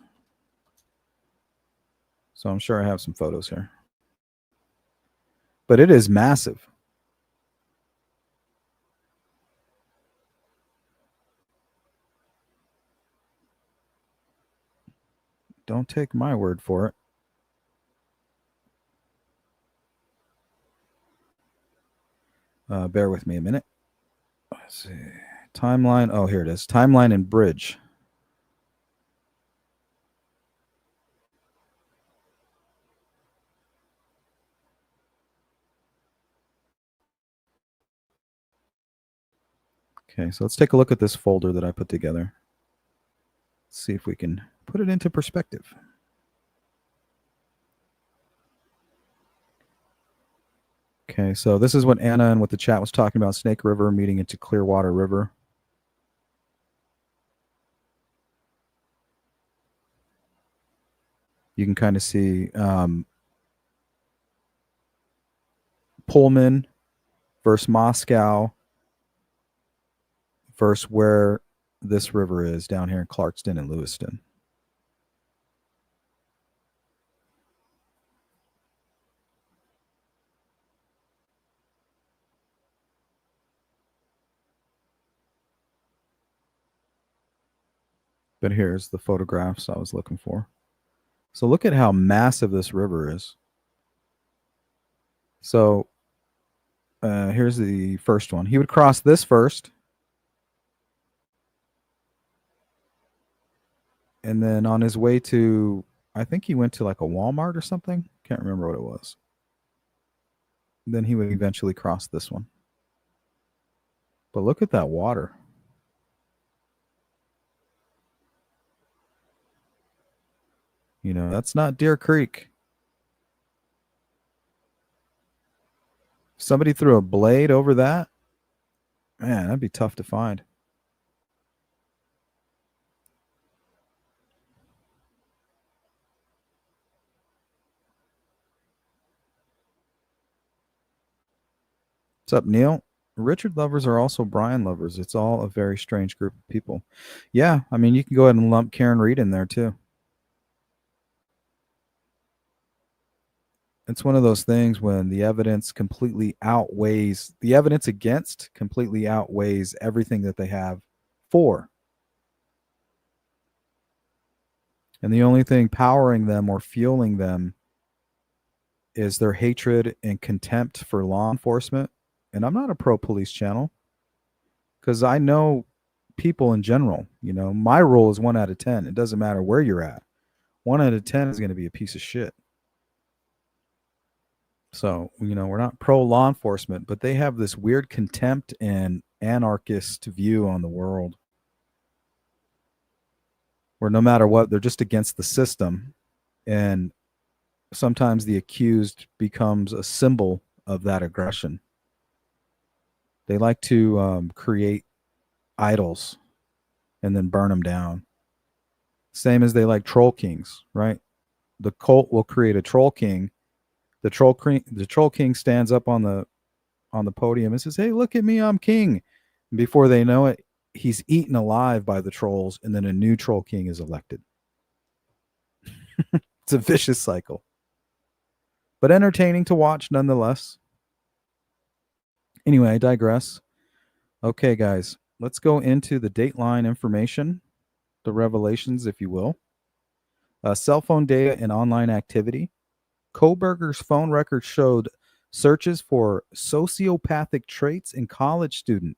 So I'm sure I have some photos here. But it is massive. Don't take my word for it. Bear with me a minute. Let's see. Timeline. Oh, here it is. Timeline and bridge. Okay, so let's take a look at this folder that I put together. Let's see if we can put it into perspective. Okay, so this is what Anna and what the chat was talking about, Snake River meeting into Clearwater River. You can kind of see Pullman versus Moscow versus where this river is down here in Clarkston and Lewiston. But here's the photographs I was looking for. So look at how massive this river is. So here's the first one. He would cross this first. And then on his way to, I think he went to like a Walmart or something. Can't remember what it was. And then he would eventually cross this one. But look at that water. You know, that's not Deer Creek. If somebody threw a blade over that, man, that'd be tough to find. What's up, Neil? Richard lovers are also Bryan lovers. It's all a very strange group of people. Yeah, I mean, you can go ahead and lump Karen Reed in there too. It's one of those things when the evidence completely outweighs, the evidence against completely outweighs everything that they have for. And the only thing powering them or fueling them is their hatred and contempt for law enforcement. And I'm not a pro-police channel because I know people in general. You know, my rule is 1 out of 10. It doesn't matter where you're at. 1 out of 10 is going to be a piece of shit. So, you know, we're not pro-law enforcement, but they have this weird contempt and anarchist view on the world where no matter what, they're just against the system. And sometimes the accused becomes a symbol of that aggression. They like to create idols and then burn them down. Same as they like troll kings, right? The cult will create a troll king. The troll king stands up on the podium and says, "Hey, look at me, I'm king." And before they know it, he's eaten alive by the trolls, and then a new troll king is elected. It's a vicious cycle, but entertaining to watch nonetheless. Anyway, I digress. Okay, guys, let's go into the Dateline information, the revelations, if you will. Cell phone data and online activity. Kohberger's phone records showed searches for sociopathic traits in college student.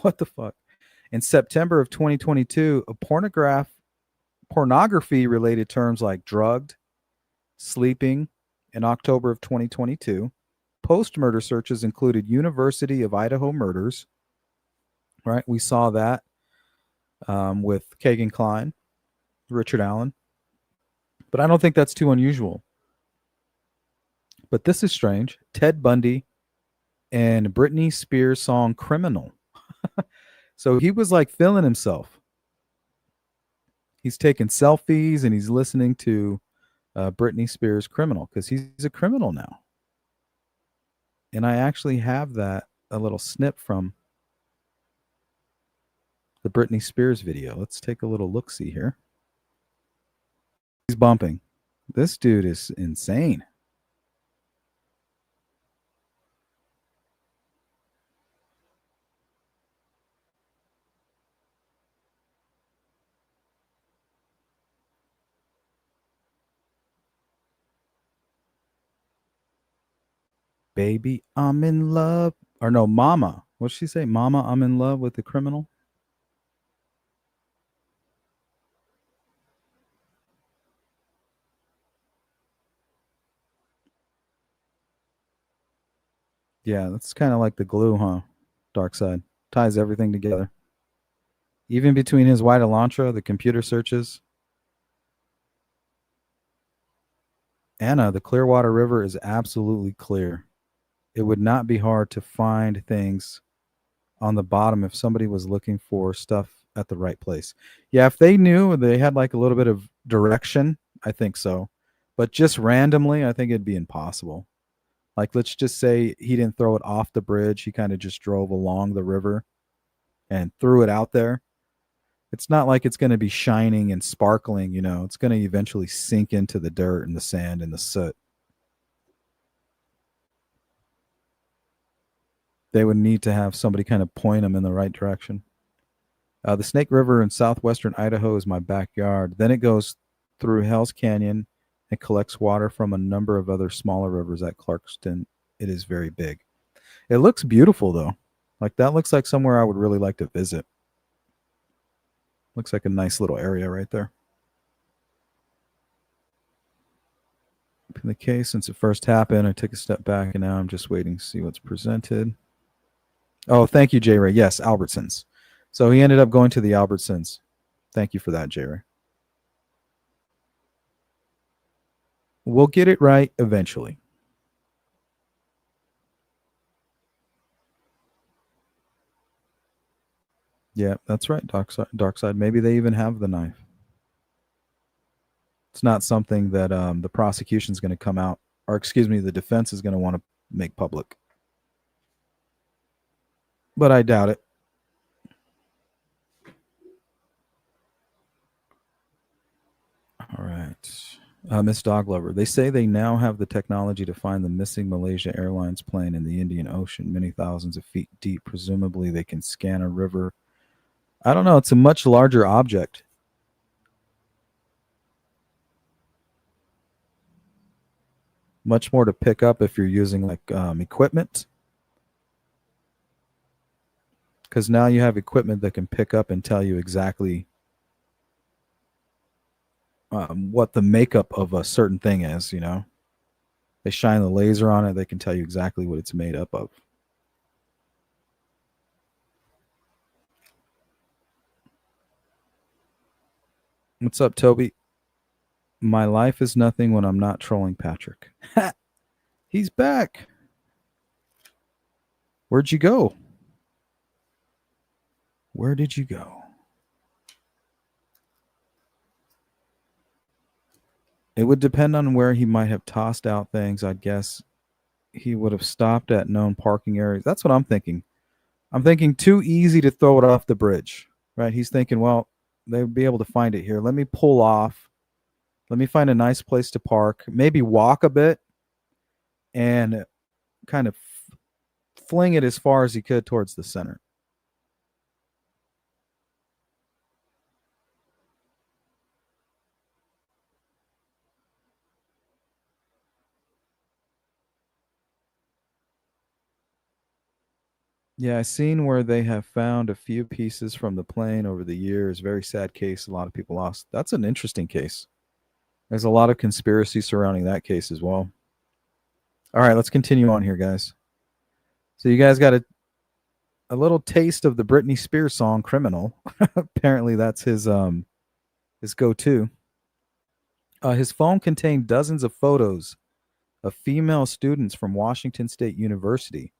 What the fuck? In September of 2022, pornography-related terms like drugged, sleeping. In October of 2022, post-murder searches included University of Idaho murders. Right, we saw that with Kagan Klein, Richard Allen. But I don't think that's too unusual. But this is strange. Ted Bundy and Britney Spears' song Criminal. So he was like feeling himself. He's taking selfies and he's listening to Britney Spears' Criminal because he's a criminal now. And I actually have a little snip from the Britney Spears video. Let's take a little look-see here. He's bumping. This dude is insane. Baby, I'm in love. Or no, mama. What'd she say? Mama, I'm in love with the criminal. Yeah, that's kind of like the glue, huh? Dark side. Ties everything together. Even between his white Elantra, the computer searches. Anna, the Clearwater River is absolutely clear. It would not be hard to find things on the bottom if somebody was looking for stuff at the right place. Yeah, if they knew, they had like a little bit of direction, I think so. But just randomly, I think it'd be impossible. Like, let's just say he didn't throw it off the bridge. He kind of just drove along the river and threw it out there. It's not like it's going to be shining and sparkling, you know. It's going to eventually sink into the dirt and the sand and the soot. They would need to have somebody kind of point them in the right direction. The Snake River in southwestern Idaho is my backyard. Then it goes through Hell's Canyon and collects water from a number of other smaller rivers at Clarkston. It is very big. It looks beautiful, though. Like, that looks like somewhere I would really like to visit. Looks like a nice little area right there. In the case, since it first happened, I took a step back, and now I'm just waiting to see what's presented. Oh, thank you, J. Ray. Yes, Albertsons. So he ended up going to the Albertsons. Thank you for that, J. Ray. We'll get it right eventually. Yeah, that's right, Dark Side. Maybe they even have the knife. It's not something that the prosecution's going to come out, or excuse me, the defense is going to want to make public. But I doubt it. All right. Miss Doglover, they say they now have the technology to find the missing Malaysia Airlines plane in the Indian Ocean, many thousands of feet deep. Presumably, they can scan a river. I don't know. It's a much larger object. Much more to pick up if you're using like equipment. Because now you have equipment that can pick up and tell you exactly what the makeup of a certain thing is, you know. They shine the laser on it, they can tell you exactly what it's made up of. What's up, Toby? My life is nothing when I'm not trolling Patrick. He's back. Where'd you go? Where did you go? It would depend on where he might have tossed out things. I'd guess he would have stopped at known parking areas. That's what I'm thinking. I'm thinking too easy to throw it off the bridge, right? He's thinking, well, they would be able to find it here. Let me pull off. Let me find a nice place to park. Maybe walk a bit and kind of fling it as far as he could towards the center. Yeah, I've seen where they have found a few pieces from the plane over the years. Very sad case. A lot of people lost. That's an interesting case. There's a lot of conspiracy surrounding that case as well. All right, let's continue on here, guys. So you guys got a little taste of the Britney Spears song "Criminal." Apparently, that's his go-to. His phone contained dozens of photos of female students from Washington State University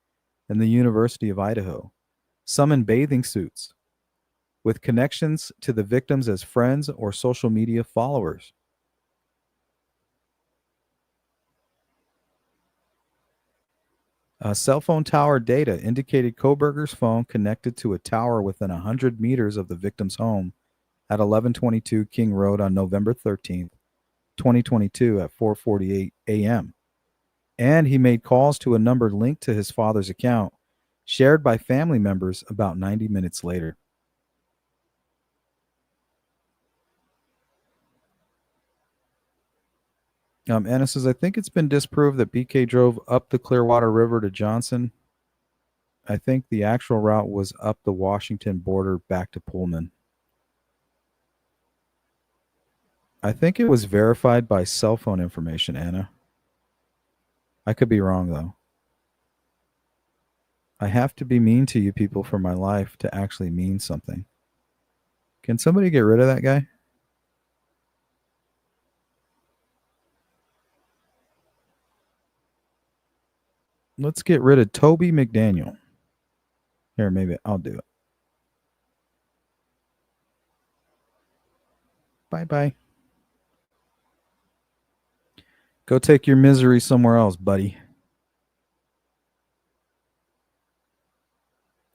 and the University of Idaho, some in bathing suits, with connections to the victims as friends or social media followers. Cell phone tower data indicated Kohberger's phone connected to a tower within 100 meters of the victim's home at 1122 King Road on November 13th, 2022 at 4:48 a.m. And he made calls to a number linked to his father's account, shared by family members about 90 minutes later. Anna says, I think it's been disproved that BK drove up the Clearwater River to Johnson. I think the actual route was up the Washington border back to Pullman. I think it was verified by cell phone information, Anna. I could be wrong, though. I have to be mean to you people for my life to actually mean something. Can somebody get rid of that guy? Let's get rid of Toby McDaniel. Here, maybe I'll do it. Bye-bye. Go take your misery somewhere else, buddy.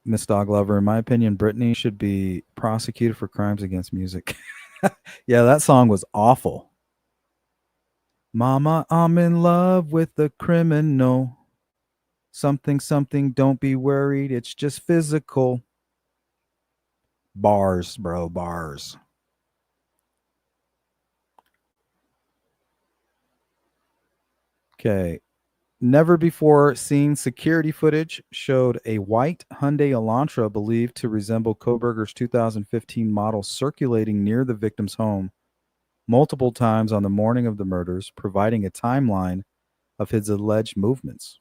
Miss Dog Lover, in my opinion, Britney should be prosecuted for crimes against music. Yeah, that song was awful. Mama, I'm in love with the criminal. Something, something, don't be worried. It's just physical. Bars, bro, bars. Okay. Never before seen security footage showed a white Hyundai Elantra believed to resemble Kohberger's 2015 model circulating near the victim's home multiple times on the morning of the murders, providing a timeline of his alleged movements.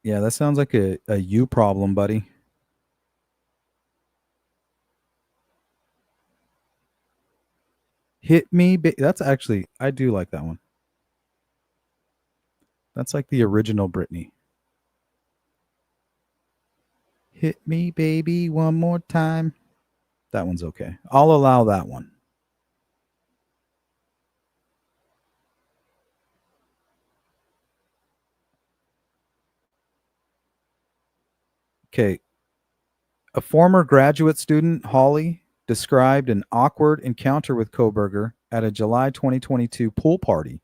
Yeah, that sounds like a you problem, buddy. Hit me. That's actually, I do like that one. That's like the original Britney. Hit me, baby, one more time. That one's okay. I'll allow that one. Okay. A former graduate student, Holly, described an awkward encounter with Kohberger at a July 2022 pool party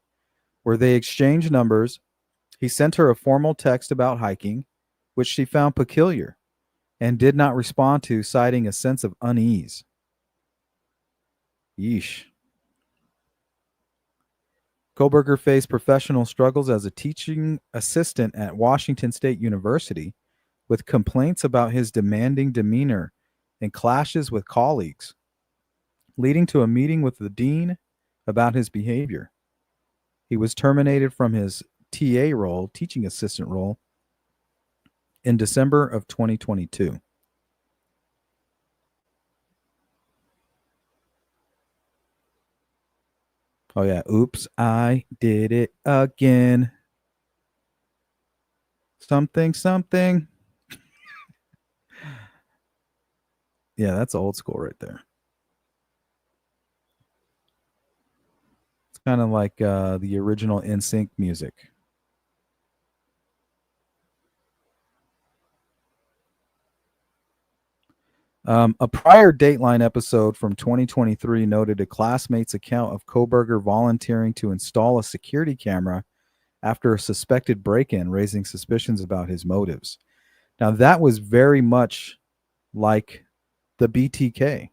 where they exchanged numbers. He sent her a formal text about hiking, which she found peculiar and did not respond to, citing a sense of unease. Yeesh. Kohberger faced professional struggles as a teaching assistant at Washington State University, with complaints about his demanding demeanor and clashes with colleagues, leading to a meeting with the dean about his behavior. He was terminated from his TA role, teaching assistant role, in December of 2022. Oh, yeah. Oops, I did it again. Something. Yeah, that's old school right there. It's kind of like the original NSYNC music. A prior Dateline episode from 2023 noted a classmate's account of Kohberger volunteering to install a security camera after a suspected break-in, raising suspicions about his motives. Now, that was very much like the BTK.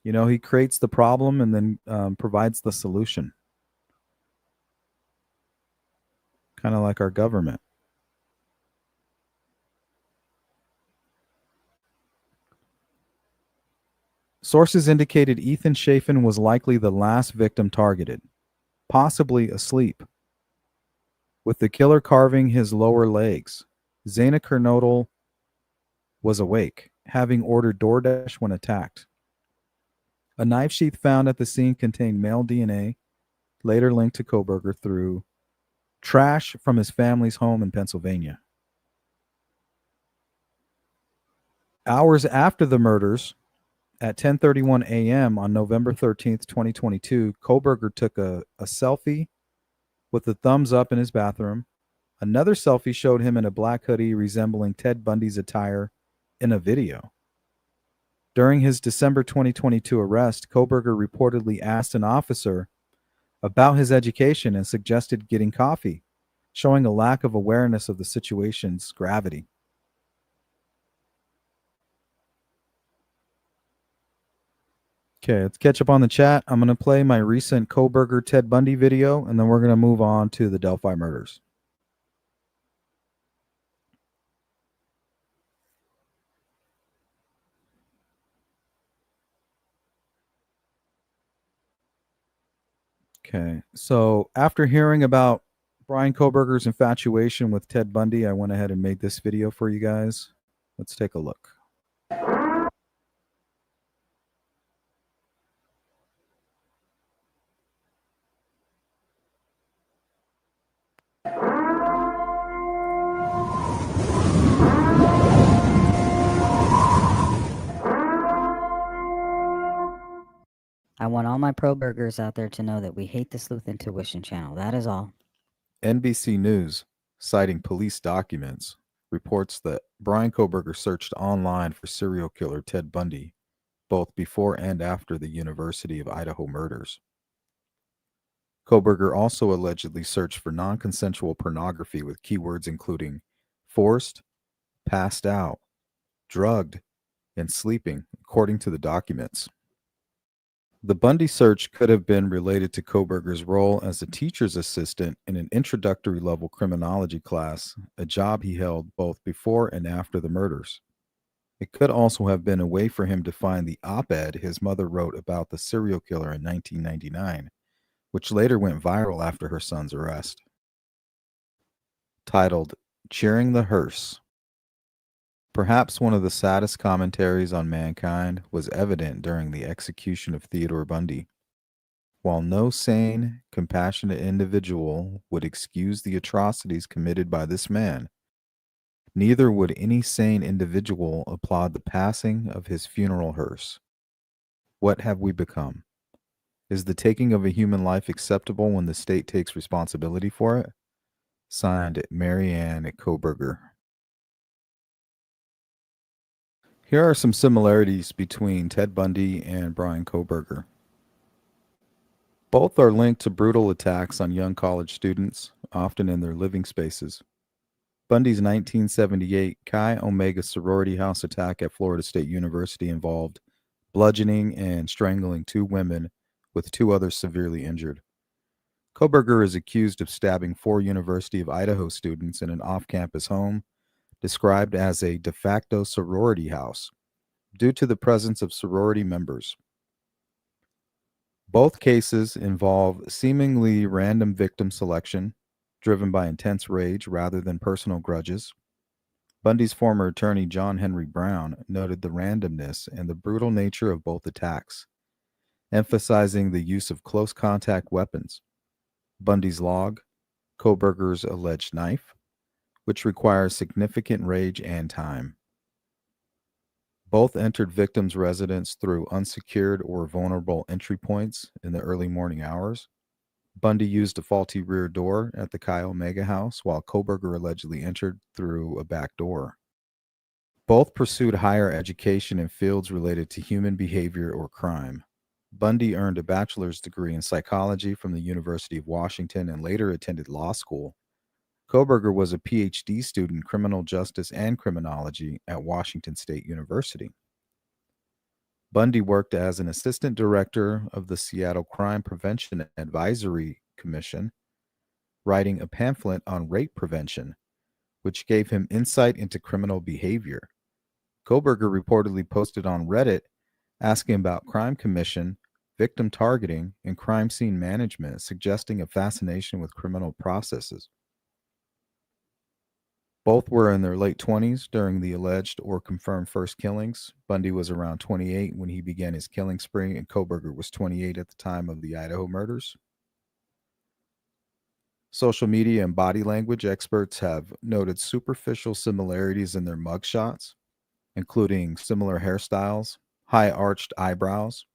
You know, he creates the problem and then provides the solution. Kind of like our government. Sources indicated Ethan Chafin was likely the last victim targeted, possibly asleep, with the killer carving his lower legs. Zaina Kernodle was awake, having ordered DoorDash when attacked. A knife sheath found at the scene contained male DNA, later linked to Kohberger through trash from his family's home in Pennsylvania. Hours after the murders, at 10:31 a.m. on November 13th, 2022, Kohberger took a selfie with a thumbs up in his bathroom. Another selfie showed him in a black hoodie resembling Ted Bundy's attire in a video. During his December 2022 arrest, Kohberger reportedly asked an officer about his education and suggested getting coffee, showing a lack of awareness of the situation's gravity. Okay, let's catch up on the chat. I'm going to play my recent Kohberger Ted Bundy video, and then we're going to move on to the Delphi murders. Okay, so after hearing about Bryan Kohberger's infatuation with Ted Bundy, I went ahead and made this video for you guys. Let's take a look. I want all my pro-burgers out there to know that we hate the Sleuth Intuition channel. That is all. NBC News. citing police documents, reports that Bryan Kohberger searched online for serial killer Ted Bundy, both before and after the University of Idaho murders. Kohberger also allegedly searched for non-consensual pornography with keywords including forced, passed out, drugged, and sleeping, according to the documents. The Bundy search could have been related to Kohberger's role as a teacher's assistant in an introductory level criminology class, a job he held both before and after the murders. It could also have been a way for him to find the op-ed his mother wrote about the serial killer in 1999, which later went viral after her son's arrest. Titled, Cheering the Hearse. Perhaps one of the saddest commentaries on mankind was evident during the execution of Theodore Bundy. While no sane, compassionate individual would excuse the atrocities committed by this man, neither would any sane individual applaud the passing of his funeral hearse. What have we become? Is the taking of a human life acceptable when the state takes responsibility for it? Signed, Mary Ann Kohberger. Here are some similarities between Ted Bundy and Bryan Kohberger. Both are linked to brutal attacks on young college students, often in their living spaces. Bundy's 1978 Chi Omega sorority house attack at Florida State University involved bludgeoning and strangling 2 women, with 2 others severely injured. Kohberger is accused of stabbing 4 University of Idaho students in an off-campus home, described as a de facto sorority house, due to the presence of sorority members. Both cases involve seemingly random victim selection, driven by intense rage rather than personal grudges. Bundy's former attorney, John Henry Brown, noted the randomness and the brutal nature of both attacks, emphasizing the use of close contact weapons. Bundy's log, Kohberger's alleged knife, which requires significant rage and time. Both entered victims' residence through unsecured or vulnerable entry points in the early morning hours. Bundy used a faulty rear door at the Chi Omega house, while Kohberger allegedly entered through a back door. Both pursued higher education in fields related to human behavior or crime. Bundy earned a bachelor's degree in psychology from the University of Washington and later attended law school. Kohberger was a PhD student in criminal justice and criminology at Washington State University. Bundy worked as an assistant director of the Seattle Crime Prevention Advisory Commission, writing a pamphlet on rape prevention, which gave him insight into criminal behavior. Kohberger reportedly posted on Reddit asking about crime commission, victim targeting, and crime scene management, suggesting a fascination with criminal processes. Both were in their late 20s during the alleged or confirmed first killings. Bundy was around 28 when he began his killing spree, and Kohberger was 28 at the time of the Idaho murders. Social media and body language experts have noted superficial similarities in their mugshots, including similar hairstyles, high arched eyebrows,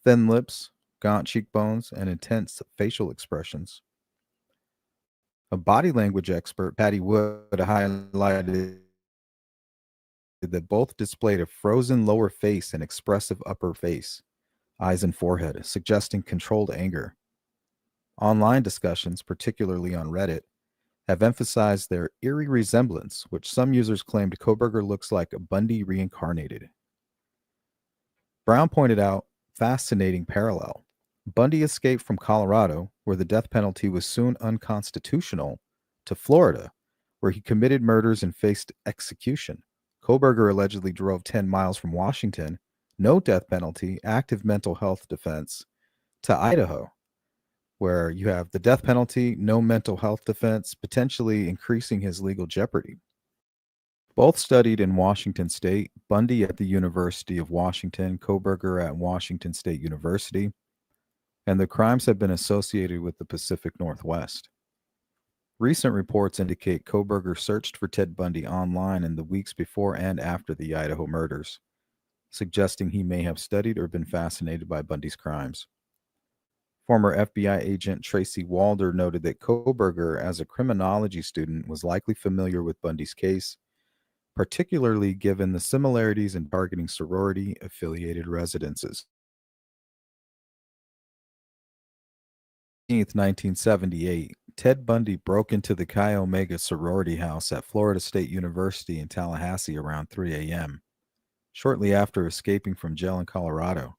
thin lips, gaunt cheekbones, and intense facial expressions. A body language expert, Patty Wood, highlighted that both displayed a frozen lower face and expressive upper face, eyes and forehead, suggesting controlled anger. Online discussions, particularly on Reddit, have emphasized their eerie resemblance, which some users claimed Kohberger looks like Bundy reincarnated. Brown pointed out, fascinating parallel. Bundy escaped from Colorado, where the death penalty was soon unconstitutional, to Florida, where he committed murders and faced execution. Kohberger allegedly drove 10 miles from Washington, no death penalty, active mental health defense, to Idaho, where you have the death penalty, no mental health defense, potentially increasing his legal jeopardy. Both studied in Washington State, Bundy at the University of Washington, Kohberger at Washington State University, and the crimes have been associated with the Pacific Northwest. Recent reports indicate Kohberger searched for Ted Bundy online in the weeks before and after the Idaho murders, suggesting he may have studied or been fascinated by Bundy's crimes. Former FBI agent Tracy Walder noted that Kohberger, as a criminology student, was likely familiar with Bundy's case, particularly given the similarities in targeting sorority-affiliated residences. 1978, Ted Bundy broke into the Chi Omega sorority house at Florida State University in Tallahassee around 3 a.m., shortly after escaping from jail in Colorado.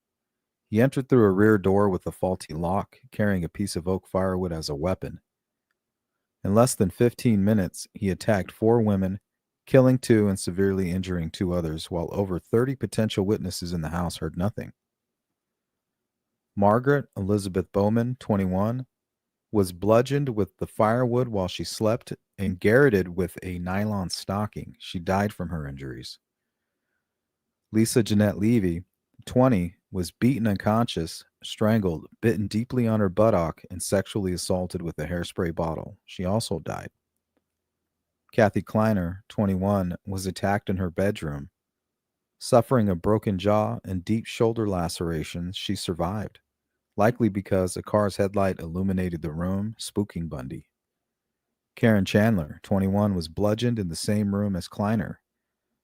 He entered through a rear door with a faulty lock, carrying a piece of oak firewood as a weapon. In less than 15 minutes, he attacked 4 women, killing 2 and severely injuring 2 others, while over 30 potential witnesses in the house heard nothing. Margaret Elizabeth Bowman, 21, was bludgeoned with the firewood while she slept and garroted with a nylon stocking. She died from her injuries. Lisa Jeanette Levy, 20, was beaten unconscious, strangled, bitten deeply on her buttock, and sexually assaulted with a hairspray bottle. She also died. Kathy Kleiner, 21, was attacked in her bedroom. Suffering a broken jaw and deep shoulder lacerations, she survived, likely because a car's headlight illuminated the room, spooking Bundy. Karen Chandler, 21, was bludgeoned in the same room as Kleiner,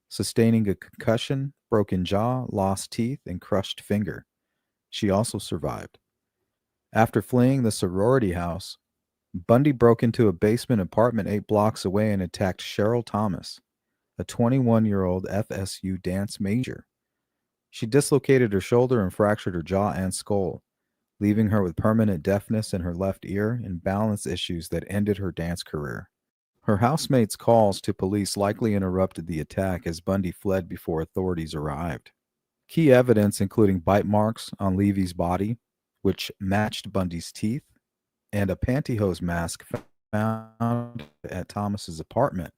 sustaining a concussion, broken jaw, lost teeth, and crushed finger. She also survived. After fleeing the sorority house, Bundy broke into a basement apartment 8 blocks away and attacked Cheryl Thomas, a 21-year-old FSU dance major. She dislocated her shoulder and fractured her jaw and skull, leaving her with permanent deafness in her left ear and balance issues that ended her dance career. Her housemate's calls to police likely interrupted the attack as Bundy fled before authorities arrived. Key evidence, including bite marks on Levy's body, which matched Bundy's teeth, and a pantyhose mask found at Thomas's apartment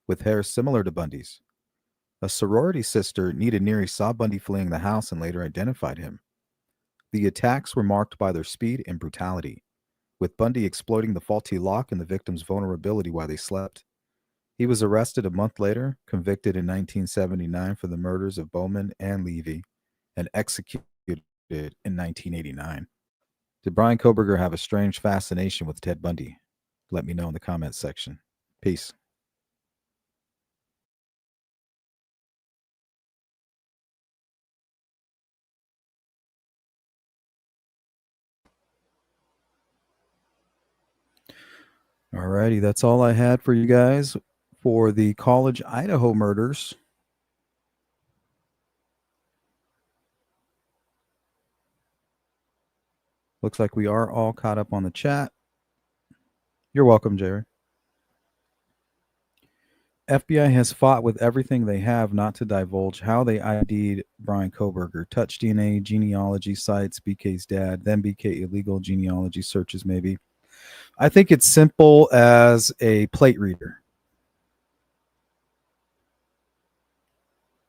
with hair similar to Bundy's. A sorority sister, Nita Neary, saw Bundy fleeing the house and later identified him. The attacks were marked by their speed and brutality, with Bundy exploiting the faulty lock and the victim's vulnerability while they slept. He was arrested a month later, convicted in 1979 for the murders of Bowman and Levy, and executed in 1989. Did Bryan Kohberger have a strange fascination with Ted Bundy? Let me know in the comments section. Peace. Alrighty, that's all I had for you guys for the College, Idaho murders. Looks like we are all caught up on the chat. You're welcome, Jerry. FBI has fought with everything they have not to divulge how they ID'd Bryan Kohberger. Touch DNA, genealogy sites, BK's dad, then BK illegal genealogy searches maybe. I think it's simple as a plate reader.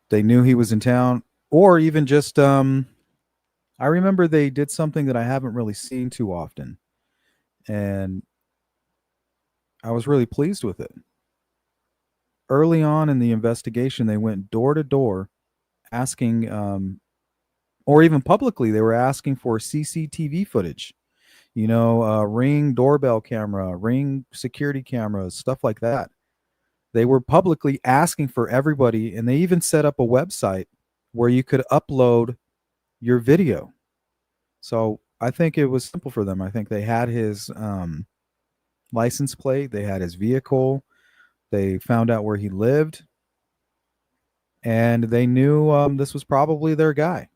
They knew he was in town, or even just, I remember they did something that I haven't really seen too often, and I was really pleased with it. Early on in the investigation, they went door to door asking, or even publicly, they were asking for CCTV footage. You know, Ring doorbell camera, Ring security cameras, stuff like that. They were publicly asking for everybody, and they even set up a website where you could upload your video. So I think it was simple for them. I think they had his license plate, they had his vehicle, they found out where he lived, and they knew this was probably their guy.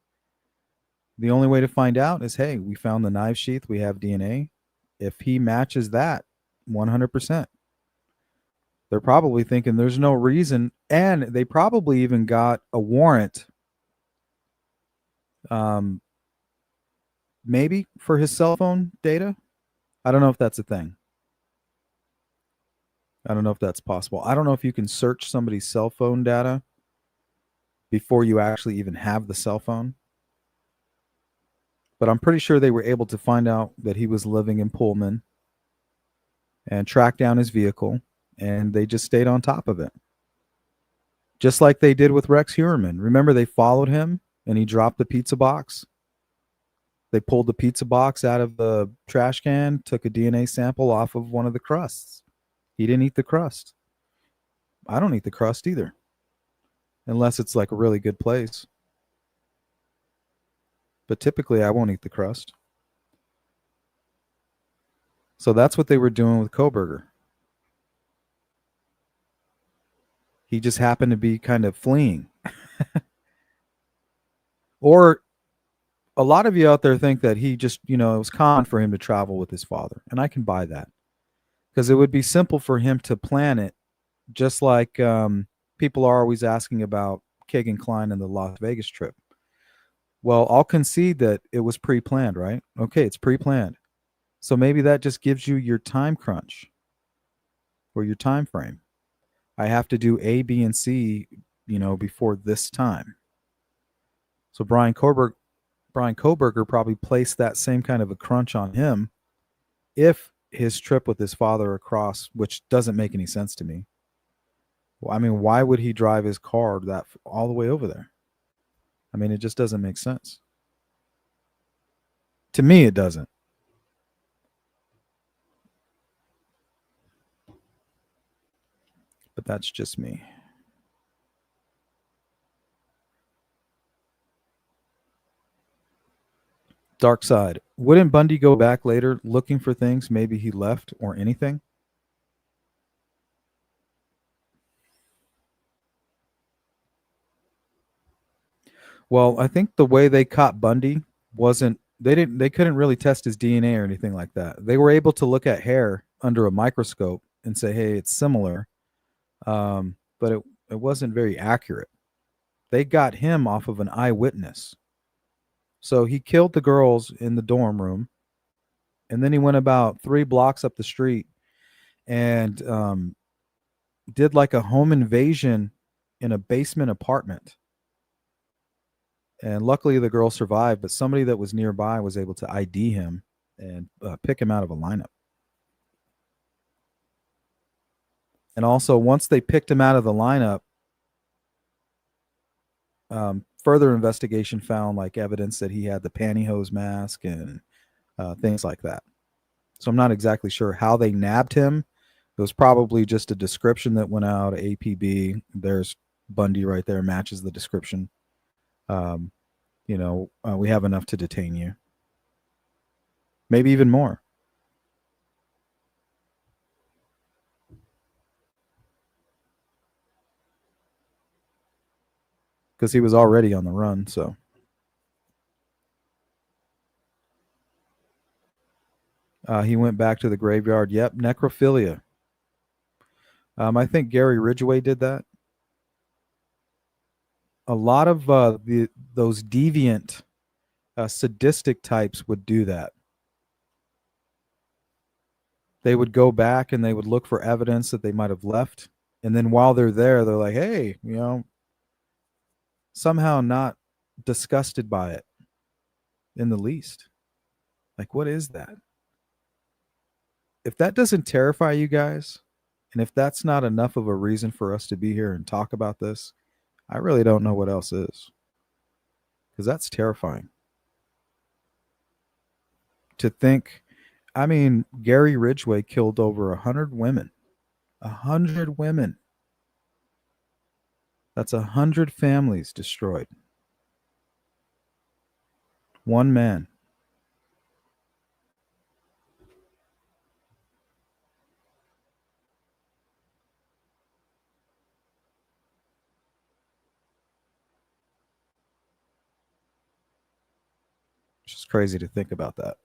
The only way to find out is, hey, we found the knife sheath, we have DNA. If he matches that, 100%. They're probably thinking there's no reason, and they probably even got a warrant, maybe for his cell phone data. I don't know if that's a thing. I don't know if that's possible. I don't know if you can search somebody's cell phone data before you actually even have the cell phone. But I'm pretty sure they were able to find out that he was living in Pullman and track down his vehicle, and they just stayed on top of it. Just like they did with Rex Heuermann. Remember, they followed him and he dropped the pizza box? They pulled the pizza box out of the trash can, took a DNA sample off of one of the crusts. He didn't eat the crust. I don't eat the crust either, unless it's like a really good place. But typically I won't eat the crust. So that's what they were doing with Kohberger. He just happened to be kind of fleeing. Or a lot of you out there think that he just, it was common for him to travel with his father. And I can buy that. Because it would be simple for him to plan it, just like people are always asking about Keegan Klein and the Las Vegas trip. Well, I'll concede that it was pre-planned, right? Okay, it's pre-planned. So maybe that just gives you your time crunch or your time frame. I have to do A, B, and C, before this time. So Bryan Kohberger probably placed that same kind of a crunch on him if his trip with his father across, which doesn't make any sense to me. Well, I mean, why would he drive his car that all the way over there? I mean, it just doesn't make sense. To me, it doesn't. But that's just me. Dark side. Wouldn't Bundy go back later looking for things maybe he left or anything? Well, I think the way they caught Bundy they couldn't really test his DNA or anything like that. They were able to look at hair under a microscope and say, hey, it's similar. But it wasn't very accurate. They got him off of an eyewitness. So he killed the girls in the dorm room, and then he went about 3 blocks up the street and did like a home invasion in a basement apartment. And luckily the girl survived, but somebody that was nearby was able to ID him and pick him out of a lineup. And also, once they picked him out of the lineup, further investigation found like evidence that he had the pantyhose mask and things like that. So I'm not exactly sure how they nabbed him. It was probably just a description that went out, APB. There's Bundy right there, matches the description. We have enough to detain you. Maybe even more. Because he was already on the run, so. He went back to the graveyard. Yep, necrophilia. I think Gary Ridgway did that. A lot of those deviant, sadistic types would do that. They would go back and they would look for evidence that they might have left. And then while they're there, they're like, hey, somehow not disgusted by it in the least. Like, what is that? If that doesn't terrify you guys, and if that's not enough of a reason for us to be here and talk about this, I really don't know what else is. Because that's terrifying. To think, Gary Ridgway killed over 100 women. 100 women. That's 100 families destroyed. One man. It's just crazy to think about that.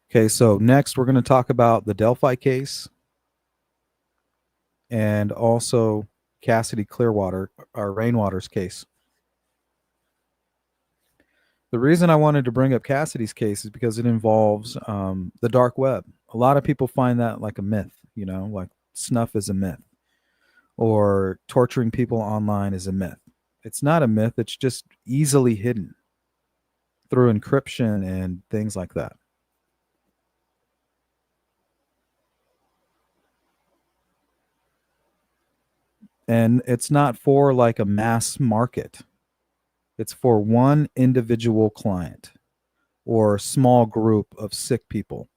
Okay, so next we're going to talk about the Delphi case and also Cassidy Rainwater's case. The reason I wanted to bring up Cassidy's case is because it involves the dark web. A lot of people find that like a myth, like snuff is a myth or torturing people online is a myth. It's not a myth. It's just easily hidden through encryption and things like that. And it's not for like a mass market. It's for one individual client or small group of sick people.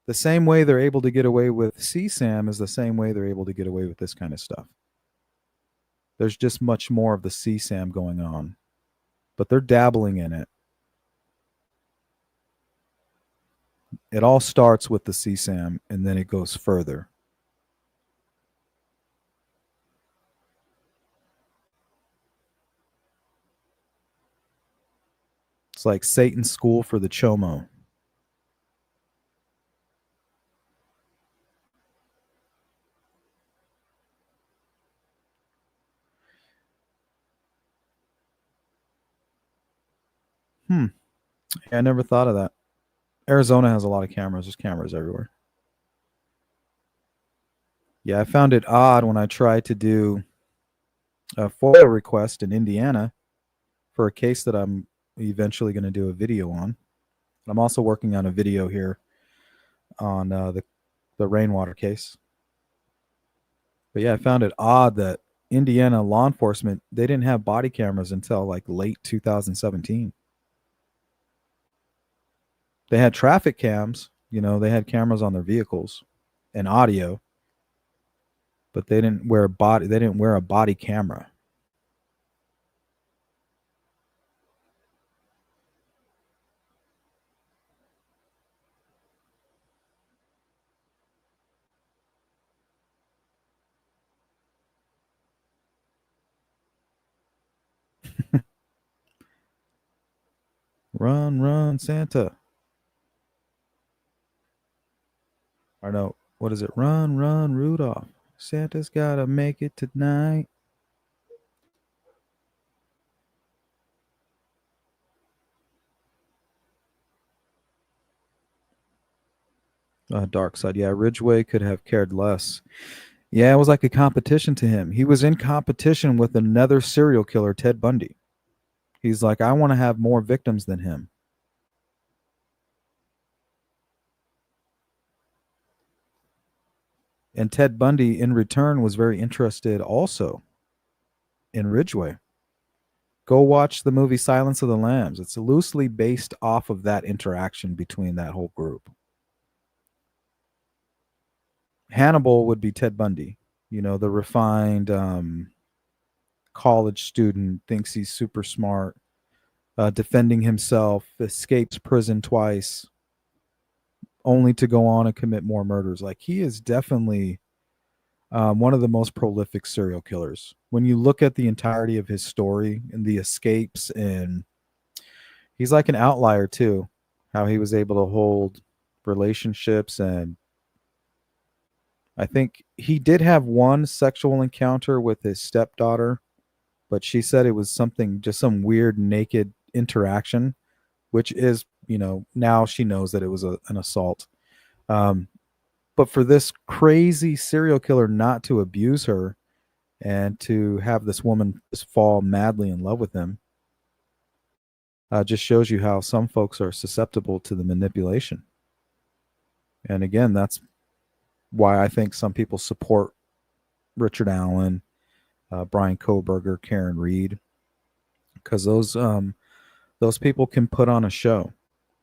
The same way they're able to get away with CSAM is the same way they're able to get away with this kind of stuff. There's just much more of the CSAM going on, but they're dabbling in it. It all starts with the CSAM and then it goes further. It's like Satan's school for the Chomo. Yeah, I never thought of that. Arizona has a lot of cameras. There's cameras everywhere. Yeah, I found it odd when I tried to do a FOIA request in Indiana for a case that I'm eventually going to do a video on. I'm also working on a video here on the Rainwater case. But yeah, I found it odd that Indiana law enforcement, they didn't have body cameras until like late 2017. They had traffic cams, they had cameras on their vehicles and audio, but they didn't wear a body camera. Run, run, Santa. Or no, what is it? Run, run, Rudolph. Santa's gotta make it tonight. Dark side. Yeah, Ridgway could have cared less. Yeah, it was like a competition to him. He was in competition with another serial killer, Ted Bundy. He's like, I want to have more victims than him. And Ted Bundy, in return, was very interested also in Ridgway. Go watch the movie Silence of the Lambs. It's loosely based off of that interaction between that whole group. Hannibal would be Ted Bundy, the refined college student, thinks he's super smart, defending himself, escapes prison twice, only to go on and commit more murders. Like, he is definitely one of the most prolific serial killers. When you look at the entirety of his story and the escapes, and he's like an outlier too, how he was able to hold relationships. And I think he did have one sexual encounter with his stepdaughter, but she said it was just some weird naked interaction, which is, now she knows that it was an assault. But for this crazy serial killer not to abuse her and to have this woman just fall madly in love with him, just shows you how some folks are susceptible to the manipulation. And again, that's why I think some people support Richard Allen, Bundy-Kohberger, Karen Reed, because those people can put on a show.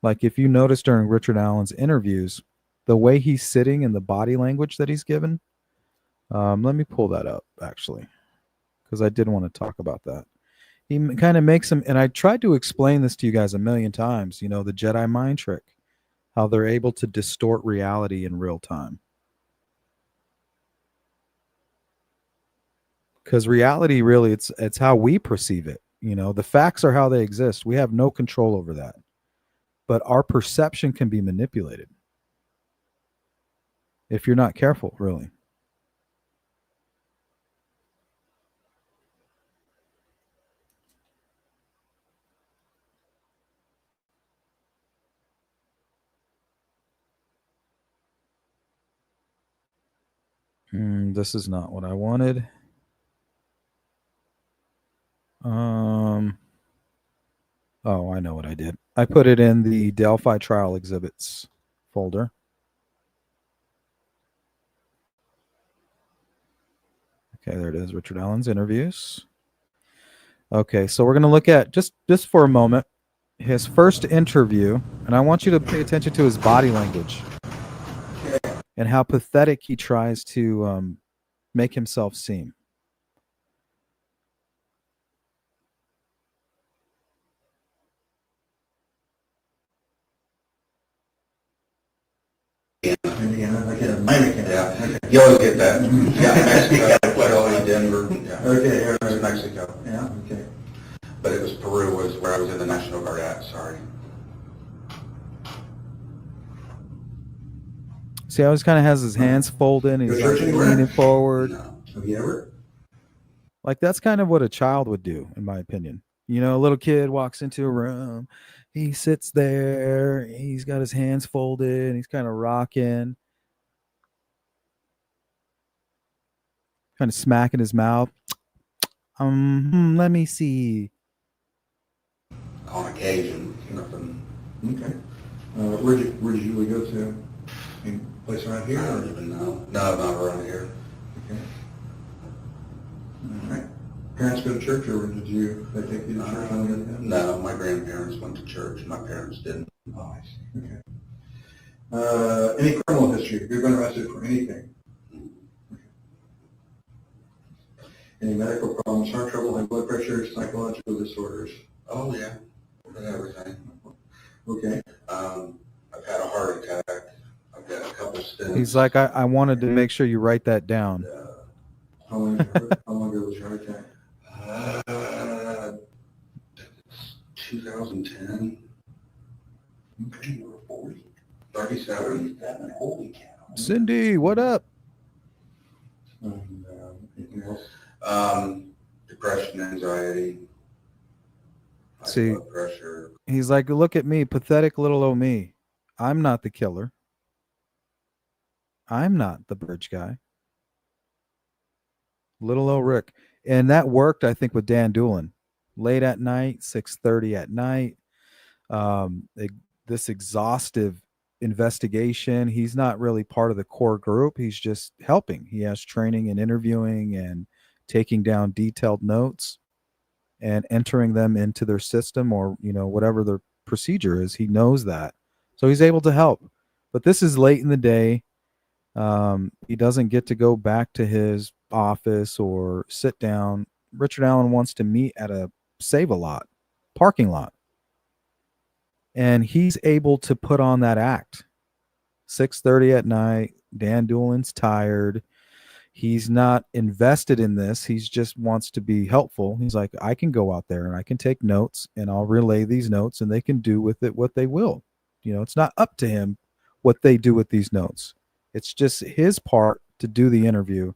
Like, if you notice during Richard Allen's interviews, the way he's sitting and the body language that he's given. Let me pull that up, actually, because I did want to talk about that. He kind of makes him, and I tried to explain this to you guys a million times, the Jedi mind trick, how they're able to distort reality in real time. Because reality, really, it's how we perceive it. The facts are how they exist. We have no control over that. But our perception can be manipulated if you're not careful, really. This is not what I wanted. Oh, I know what I did. I put it in the Delphi trial exhibits folder. Okay, there it is. Richard Allen's interviews. Okay, so we're going to look at just for a moment his first interview, and I want you to pay attention to his body language and how pathetic he tries to make himself seem. Indiana, like in Miami. Yeah, you always get that. Yeah, Mexico, Philly, Denver. Yeah. Okay, it was Mexico. Yeah, okay. But it was Peru was where I was in the National Guard at. Sorry. See, he always kind of has his hands folded. He's like leaning forward. No. Have you ever? Like that's kind of what a child would do, in my opinion. You know, a little kid walks into a room, he sits there, he's got his hands folded, and he's kind of rocking, kind of smacking his mouth. Let me see. On occasion, nothing. Okay. Where did you usually go to? Any place around here? I don't even know. No, not around here. Okay. All right. Parents go to church, or did they take you to church? No, my grandparents went to church. My parents didn't. Oh, I see. Okay. Any criminal history? Have you been arrested for anything? Okay. Any medical problems, heart trouble, high blood pressure, psychological disorders? Oh, yeah. Everything. Okay. I've had a heart attack. I've got a couple stents. He's like, I wanted to make sure you write that down. How long ago was your heart attack? 2010. Okay, you were 40. 37. Holy cow. Cindy, what up? Anything else? Depression, anxiety. See, blood pressure. He's like, look at me, pathetic little old me. I'm not the killer. I'm not the bridge guy. Little old Rick. And that worked, I think, with Dan Doolin. Late at night, 6:30 at night. This exhaustive investigation. He's not really part of the core group. He's just helping. He has training and interviewing and taking down detailed notes and entering them into their system, or, you know, whatever the procedure is. He knows that. So he's able to help. But this is late in the day. He doesn't get to go back to his office or sit down. Richard Allen wants to meet at a Save-A-Lot parking lot. And he's able to put on that act. 6:30 at night. Dan Doolin's tired. He's not invested in this. He's just wants to be helpful. He's like, I can go out there and I can take notes and I'll relay these notes and they can do with it what they will. You know, it's not up to him what they do with these notes. It's just his part to do the interview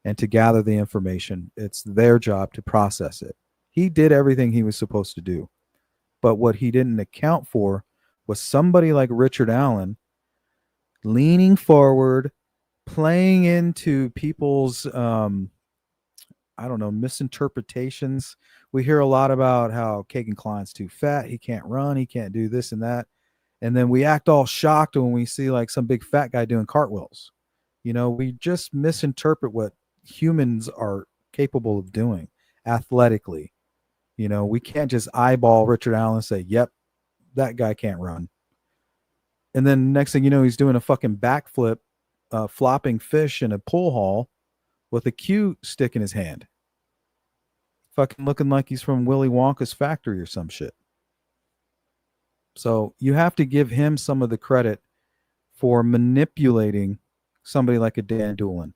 and to gather the information. It's their job to process it. He did everything he was supposed to do. But what he didn't account for was somebody like Richard Allen leaning forward, playing into people's, misinterpretations. We hear a lot about how Kagan Klein's too fat. He can't run. He can't do this and that. And then we act all shocked when we see like some big fat guy doing cartwheels. You know, we just misinterpret what humans are capable of doing athletically. You know, we can't just eyeball Richard Allen and say, yep, that guy can't run. And then next thing you know, he's doing a fucking backflip, flopping fish in a pool hall with a cue stick in his hand. Fucking looking like he's from Willy Wonka's factory or some shit. So you have to give him some of the credit for manipulating somebody like a Dan Doolin.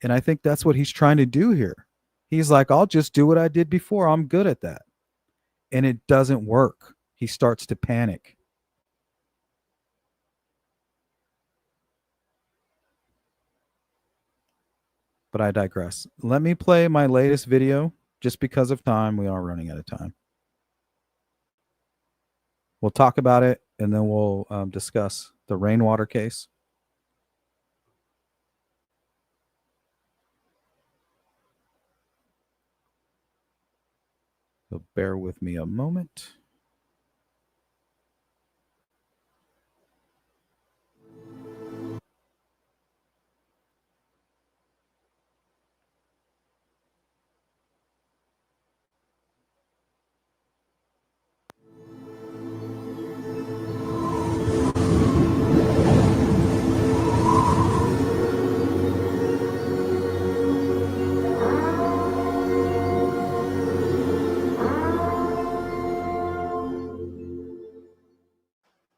And I think that's what he's trying to do here. He's like, I'll just do what I did before. I'm good at that. And it doesn't work. He starts to panic. But I digress. Let me play my latest video just because of time. We are running out of time. We'll talk about it and then we'll discuss the Rainwater case. So bear with me a moment.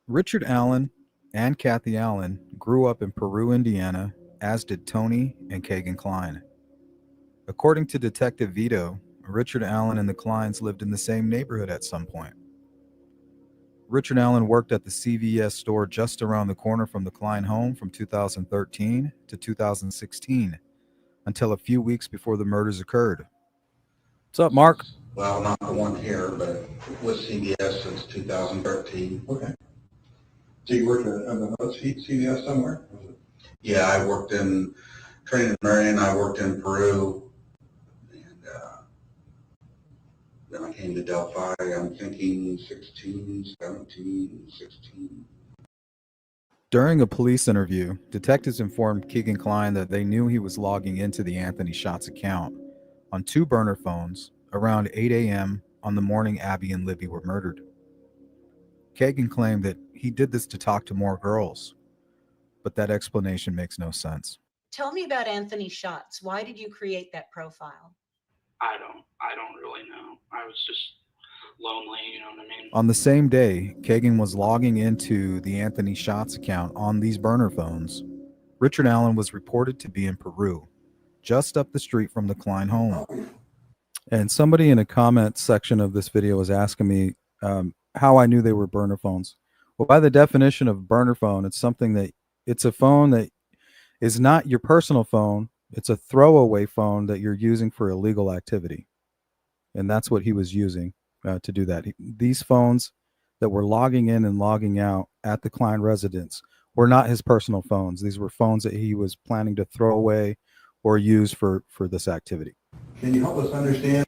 Richard Allen and Kathy Allen grew up in Peru, Indiana, as did Tony and Kagan Klein. According to Detective Vito, Richard Allen and the Kleins lived in the same neighborhood at some point. Richard Allen worked at the CVS store just around the corner from the Klein home from 2013 to 2016, until a few weeks before the murders occurred. What's up, Mark? Well, not the one here, but with CBS since 2013. Okay. So you worked at another CVS somewhere? Yeah, I worked in training in Marion, I worked in Peru, and then I came to Delphi, I'm thinking 16, 17, 16. During a police interview, detectives informed Keegan Klein that they knew he was logging into the Anthony Shots account on 2 burner phones around 8 a.m. on the morning Abby and Libby were murdered. Kagan claimed that he did this to talk to more girls, but that explanation makes no sense. Tell me about Anthony Shots. Why did you create that profile? I don't really know. I was just lonely, you know what I mean? On the same day, Kagan was logging into the Anthony Shots account on these burner phones. Richard Allen was reported to be in Peru, just up the street from the Klein home. And somebody in a comment section of this video was asking me how I knew they were burner phones. Well, by the definition of burner phone, it's a phone that is not your personal phone. It's a throwaway phone that you're using for illegal activity. And that's what he was using to do that. These phones that were logging in and logging out at the Klein residence were not his personal phones. These were phones that he was planning to throw away or use for this activity. Can you help us understand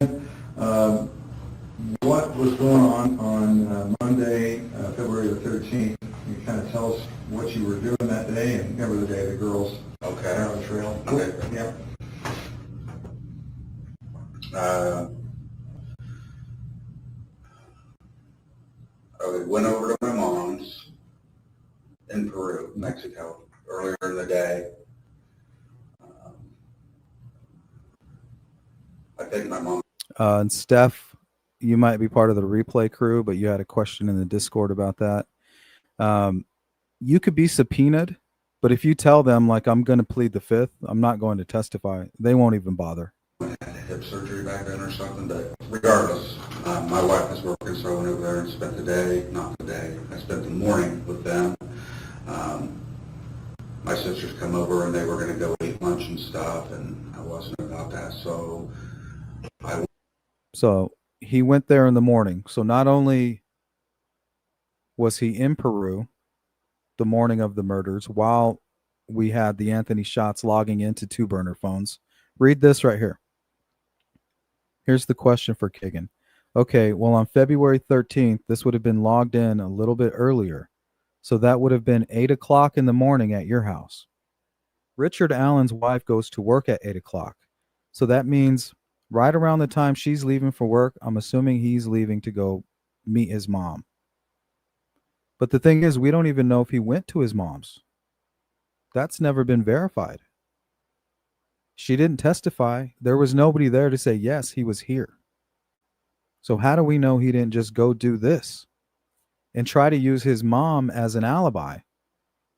what was going on Monday, February the 13th? You kind of tell us what you were doing that day and every day the girls on the trail. Okay. Yeah. I went over to my mom's in Peru, Mexico, earlier in the day. I think my mom. And Steph, you might be part of the replay crew, but you had a question in the Discord about that. You could be subpoenaed, but if you tell them, like, I'm going to plead the fifth, I'm not going to testify, they won't even bother. I had hip surgery back then or something, but regardless, my wife was working, so I went over there and spent the day, not the day, I spent the morning with them. My sisters come over and they were going to go eat lunch and stuff, and I wasn't about that, so So he went there in the morning. So not only was he in Peru the morning of the murders, while we had the Anthony Shots logging into 2 burner phones. Read this right here. Here's the question for Kagan. Okay, well, on February 13th, this would have been logged in a little bit earlier. So that would have been 8 o'clock in the morning at your house. Richard Allen's wife goes to work at 8 o'clock. So that means right around the time she's leaving for work, I'm assuming he's leaving to go meet his mom. But the thing is, we don't even know if he went to his mom's. That's never been verified. She didn't testify. There was nobody there to say, yes, he was here. So how do we know he didn't just go do this and try to use his mom as an alibi?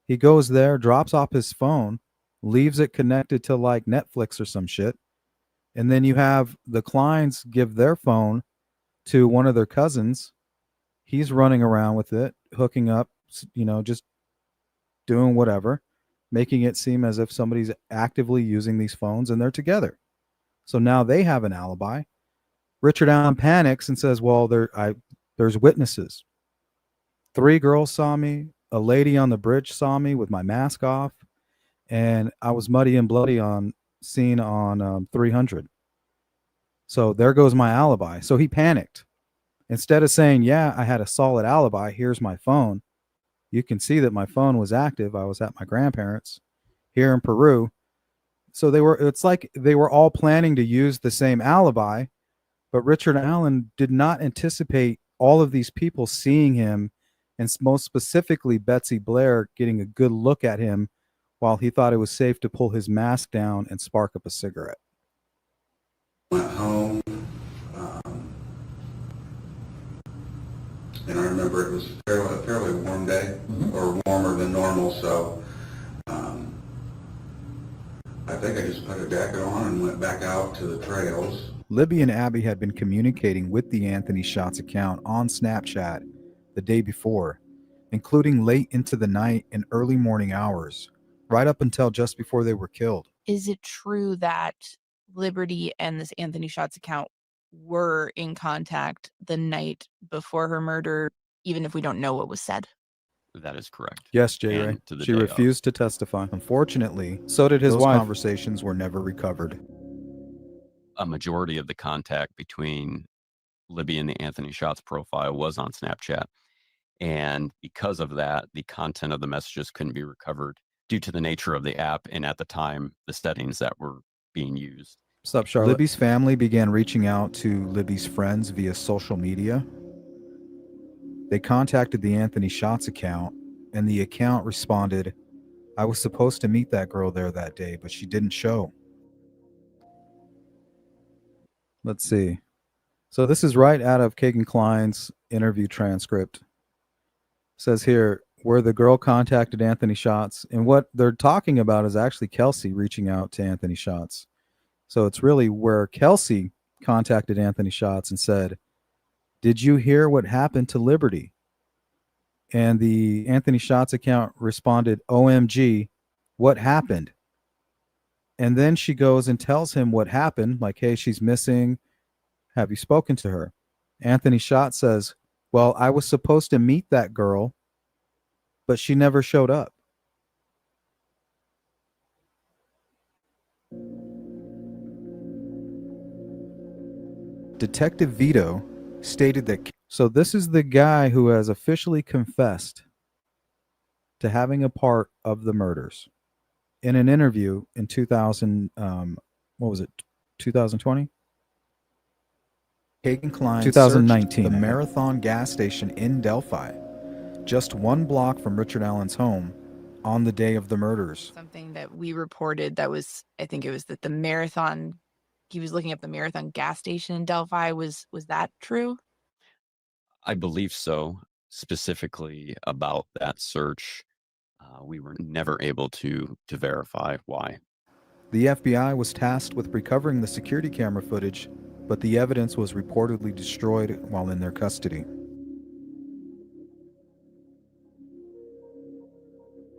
He goes there, drops off his phone, leaves it connected to like Netflix or some shit. And then you have the Kleins give their phone to one of their cousins. He's running around with it, hooking up, just doing whatever, making it seem as if somebody's actively using these phones and they're together. So now they have an alibi. Richard Allen panics and says, well, there's witnesses. 3 girls saw me. A lady on the bridge saw me with my mask off. And I was muddy and bloody seen on 300. So there goes my alibi. So he panicked. Instead of saying, yeah, I had a solid alibi, here's my phone. You can see that my phone was active. I was at my grandparents here in Peru. So it's like they were all planning to use the same alibi, but Richard Allen did not anticipate all of these people seeing him, and most specifically Betsy Blair getting a good look at him while he thought it was safe to pull his mask down and spark up a cigarette. Went home, and I remember it was a fairly warm warm day, or warmer than normal, so I think I just put a jacket on and went back out to the trails. Libby and Abby had been communicating with the Anthony Shots account on Snapchat the day before, including late into the night and early morning hours, right up until just before they were killed. Is it true that Liberty and this Anthony Shots account were in contact the night before her murder, even if we don't know what was said? That is correct. Yes, J. Ray. And to the She day of. refused to testify. Unfortunately, so did his Those wife. con- Conversations were never recovered. A majority of the contact between Libby and the Anthony Shots profile was on Snapchat. And because of that, the content of the messages couldn't be recovered due to the nature of the app and at the time, the settings that were being used. What's up, Charlotte? Libby's family began reaching out to Libby's friends via social media. They contacted the Anthony Shots account, and the account responded, "I was supposed to meet that girl there that day, but she didn't show." Let's see. So this is right out of Kagan Klein's interview transcript. It says here, where the girl contacted Anthony Shots, and what they're talking about is actually Kelsey reaching out to Anthony Shots. So it's really where Kelsey contacted Anthony Shots and said, "Did you hear what happened to Liberty?" And the Anthony Shots account responded, "OMG, what happened?" And then she goes and tells him what happened, like, "Hey, she's missing. Have you spoken to her?" Anthony Shots says, "Well, I was supposed to meet that girl, but she never showed up." Detective Vito stated that, so this is the guy who has officially confessed to having a part of the murders. In an interview in 2020? Kagan Klein 2019, the Marathon gas station in Delphi, just 1 block from Richard Allen's home, on the day of the murders. Something that we reported that was, I think it was that the Marathon, he was looking up the Marathon gas station in Delphi. Was that true? I believe so. Specifically about that search, we were never able to verify why. The FBI was tasked with recovering the security camera footage, but the evidence was reportedly destroyed while in their custody.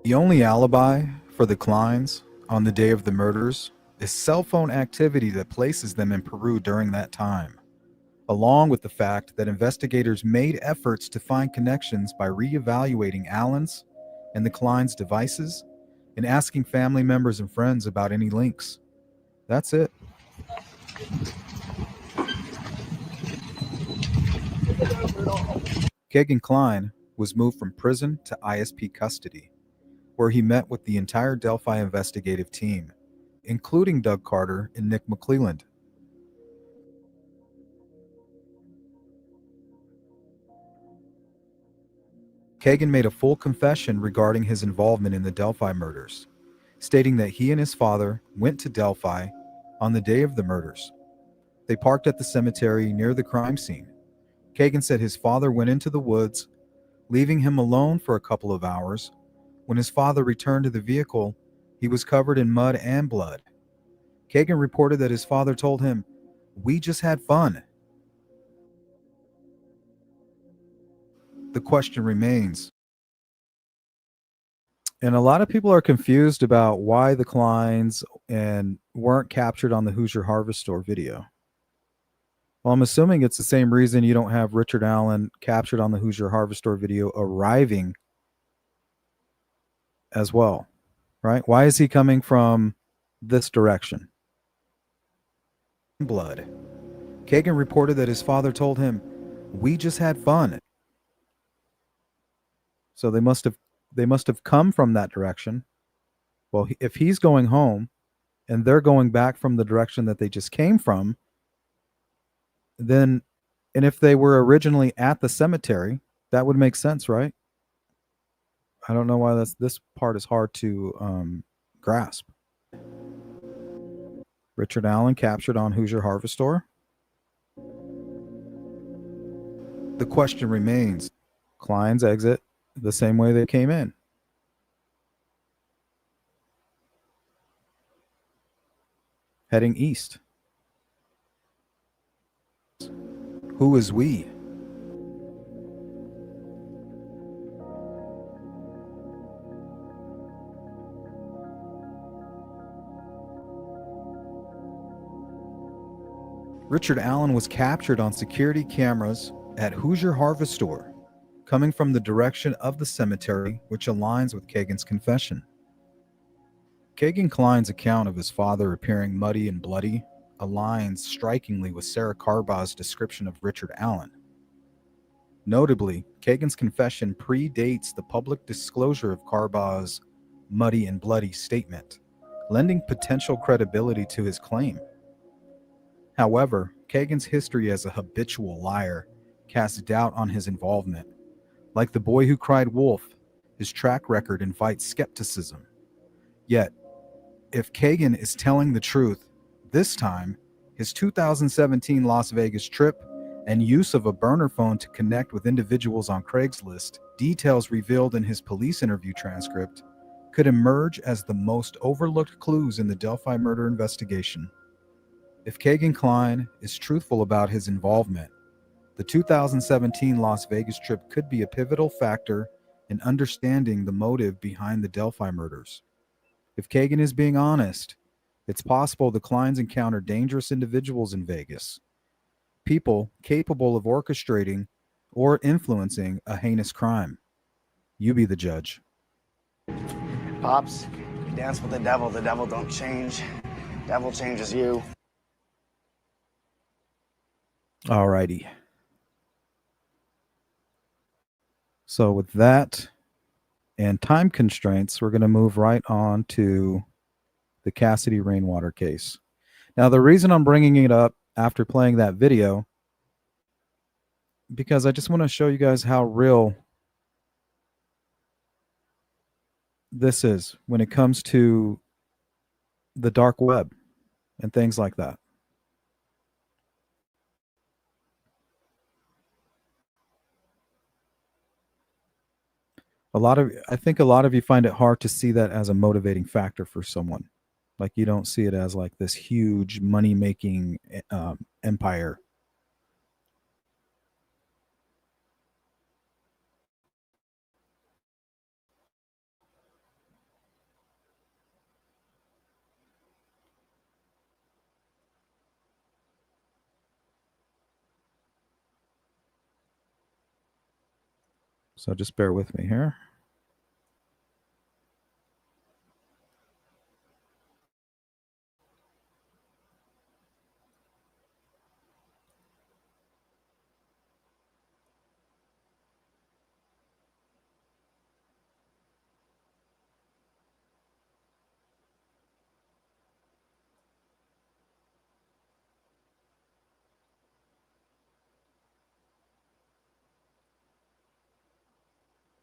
The only alibi for the Kleins on the day of the murders is cell phone activity that places them in Peru during that time, along with the fact that investigators made efforts to find connections by reevaluating Allen's and the Kleins' devices and asking family members and friends about any links. That's it. Kagan Klein was moved from prison to ISP custody, where he met with the entire Delphi investigative team, including Doug Carter and Nick McClelland. Kagan made a full confession regarding his involvement in the Delphi murders, stating that he and his father went to Delphi on the day of the murders. They parked at the cemetery near the crime scene. Kagan said his father went into the woods, leaving him alone for a couple of hours. When his father returned to the vehicle, he was covered in mud and blood. Kagan reported that his father told him, "We just had fun." The question remains. And a lot of people are confused about why the Kleins and weren't captured on the Hoosier Harvest Store video. Well, I'm assuming it's the same reason you don't have Richard Allen captured on the Hoosier Harvest Store video arriving as well, right? Why is he coming from this direction? Blood. Kagan reported that his father told him, "We just had fun." So they must have come from that direction. Well, if he's going home and they're going back from the direction that they just came from, then, and if they were originally at the cemetery, that would make sense, right? I don't know why this part is hard to grasp. Richard Allen captured on Hoosier Harvest Store. The question remains, Klein's exit the same way they came in. Heading east. Who is we? Richard Allen was captured on security cameras at Hoosier Harvest Store, coming from the direction of the cemetery, which aligns with Kagan's confession. Kagan Klein's account of his father appearing muddy and bloody aligns strikingly with Sarah Carbaugh's description of Richard Allen. Notably, Kagan's confession predates the public disclosure of Carbaugh's muddy and bloody statement, lending potential credibility to his claim. However, Kagan's history as a habitual liar casts doubt on his involvement. Like the boy who cried wolf, his track record invites skepticism. Yet, if Kagan is telling the truth, this time, his 2017 Las Vegas trip and use of a burner phone to connect with individuals on Craigslist, details revealed in his police interview transcript, could emerge as the most overlooked clues in the Delphi murder investigation. If Kagan Klein is truthful about his involvement, the 2017 Las Vegas trip could be a pivotal factor in understanding the motive behind the Delphi murders. If Kagan is being honest, it's possible the Kleins encountered dangerous individuals in Vegas, people capable of orchestrating or influencing a heinous crime. You be the judge. Pops, you dance with the devil don't change. Devil changes you. Alrighty. So with that and time constraints, we're going to move right on to the Cassidy Rainwater case. Now, the reason I'm bringing it up after playing that video, because I just want to show you guys how real this is when it comes to the dark web and things like that. I think a lot of you find it hard to see that as a motivating factor for someone. Like, you don't see it as like this huge money-making empire. So just bear with me here.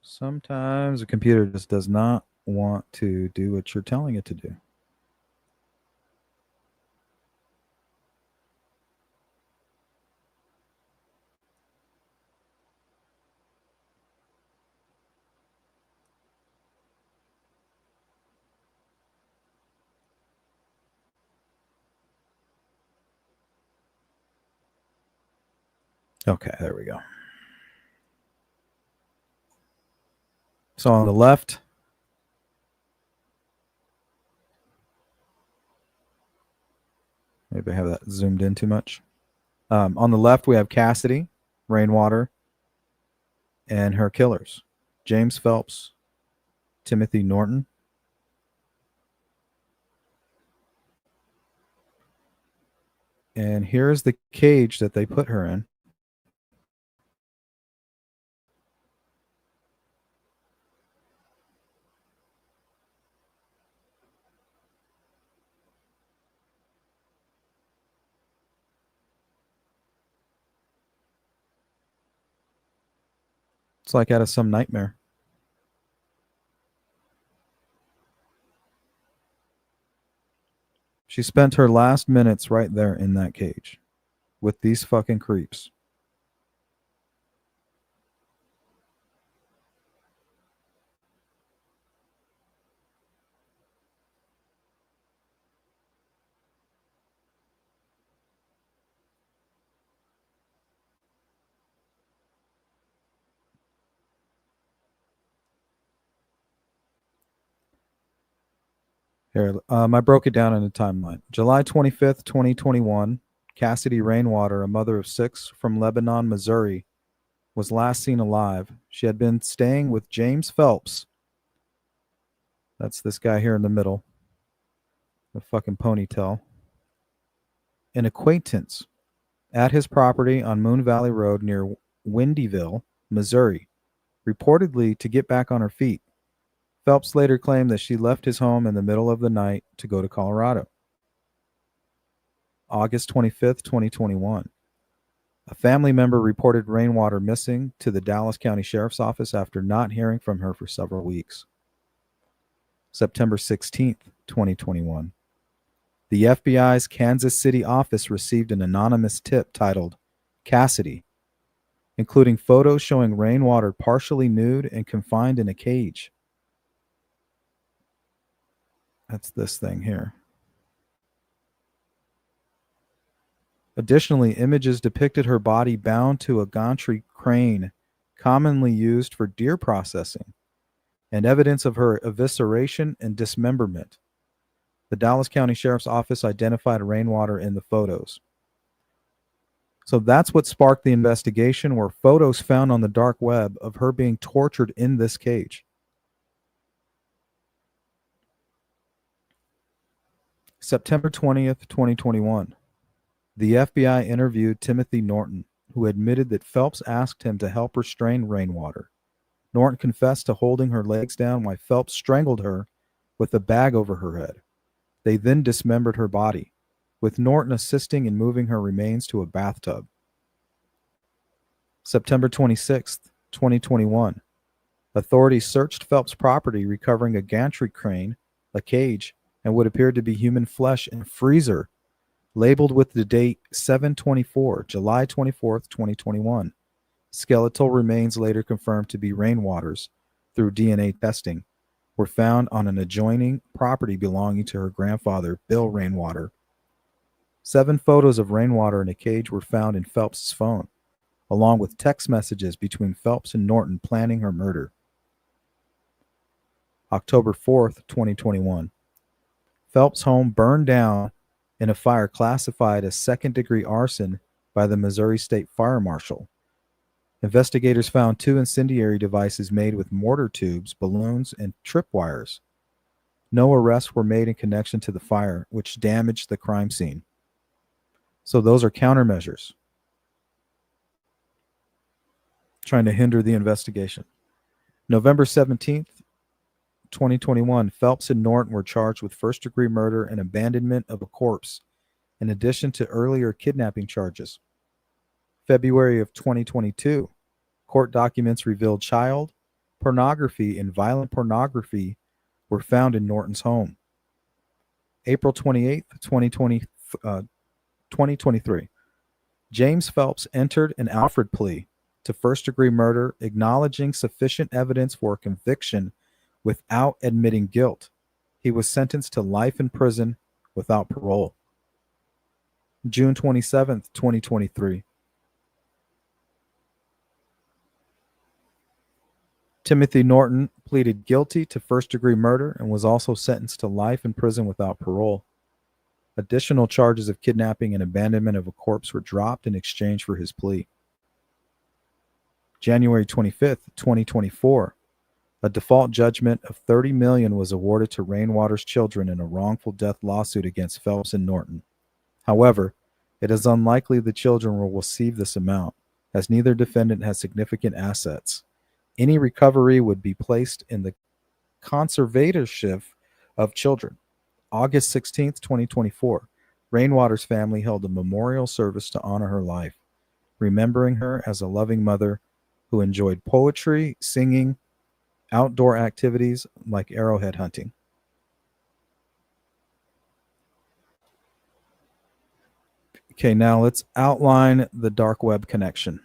Sometimes a computer just does not want to do what you're telling it to do. Okay, there we go. So on the left, maybe I have that zoomed in too much. On the left, we have Cassidy Rainwater and her killers, James Phelps, Timothy Norton, and here's the cage that they put her in. It's like out of some nightmare. She spent her last minutes right there in that cage with these fucking creeps. Here, I broke it down in a timeline. July 25th, 2021, Cassidy Rainwater, a mother of 6 from Lebanon, Missouri, was last seen alive. She had been staying with James Phelps. That's this guy here in the middle. The fucking ponytail. An acquaintance at his property on Moon Valley Road near Windyville, Missouri, reportedly to get back on her feet. Phelps later claimed that she left his home in the middle of the night to go to Colorado. August 25th, 2021. A family member reported Rainwater missing to the Dallas County Sheriff's Office after not hearing from her for several weeks. September 16th, 2021. The FBI's Kansas City office received an anonymous tip titled Cassidy, including photos showing Rainwater partially nude and confined in a cage. That's this thing here. Additionally, images depicted her body bound to a gantry crane commonly used for deer processing, and evidence of her evisceration and dismemberment. The Dallas County Sheriff's Office identified Rainwater in the photos. So that's what sparked the investigation, were photos found on the dark web of her being tortured in this cage. September 20th, 2021. The FBI interviewed Timothy Norton, who admitted that Phelps asked him to help restrain Rainwater. Norton confessed to holding her legs down while Phelps strangled her with a bag over her head. They then dismembered her body, with Norton assisting in moving her remains to a bathtub. September 26th, 2021. Authorities searched Phelps' property, recovering a gantry crane, a cage, and what appeared to be human flesh in a freezer, labeled with the date 7/24, July 24th, 2021. Skeletal remains later confirmed to be Rainwater's through DNA testing were found on an adjoining property belonging to her grandfather, Bill Rainwater. 7 photos of Rainwater in a cage were found in Phelps' phone, along with text messages between Phelps and Norton planning her murder. October 4th, 2021. Phelps' home burned down in a fire classified as second-degree arson by the Missouri State Fire Marshal. Investigators found 2 incendiary devices made with mortar tubes, balloons, and tripwires. No arrests were made in connection to the fire, which damaged the crime scene. So those are countermeasures trying to hinder the investigation. November 17th, 2021, Phelps and Norton were charged with first-degree murder and abandonment of a corpse, in addition to earlier kidnapping charges. February of 2022, court documents revealed child pornography and violent pornography were found in Norton's home. April 28th, 2023, James Phelps entered an Alfred plea to first-degree murder, acknowledging sufficient evidence for conviction without admitting guilt. He was sentenced to life in prison without parole. June 27th, 2023. Timothy Norton pleaded guilty to first-degree murder and was also sentenced to life in prison without parole. Additional charges of kidnapping and abandonment of a corpse were dropped in exchange for his plea. January 25th, 2024. A default judgment of $30 million was awarded to Rainwater's children in a wrongful death lawsuit against Phelps and Norton. However, it is unlikely the children will receive this amount, as neither defendant has significant assets. Any recovery would be placed in the conservatorship of children. August 16th, 2024, Rainwater's family held a memorial service to honor her life, remembering her as a loving mother who enjoyed poetry, singing, outdoor activities like arrowhead hunting. Okay, now let's outline the dark web connection.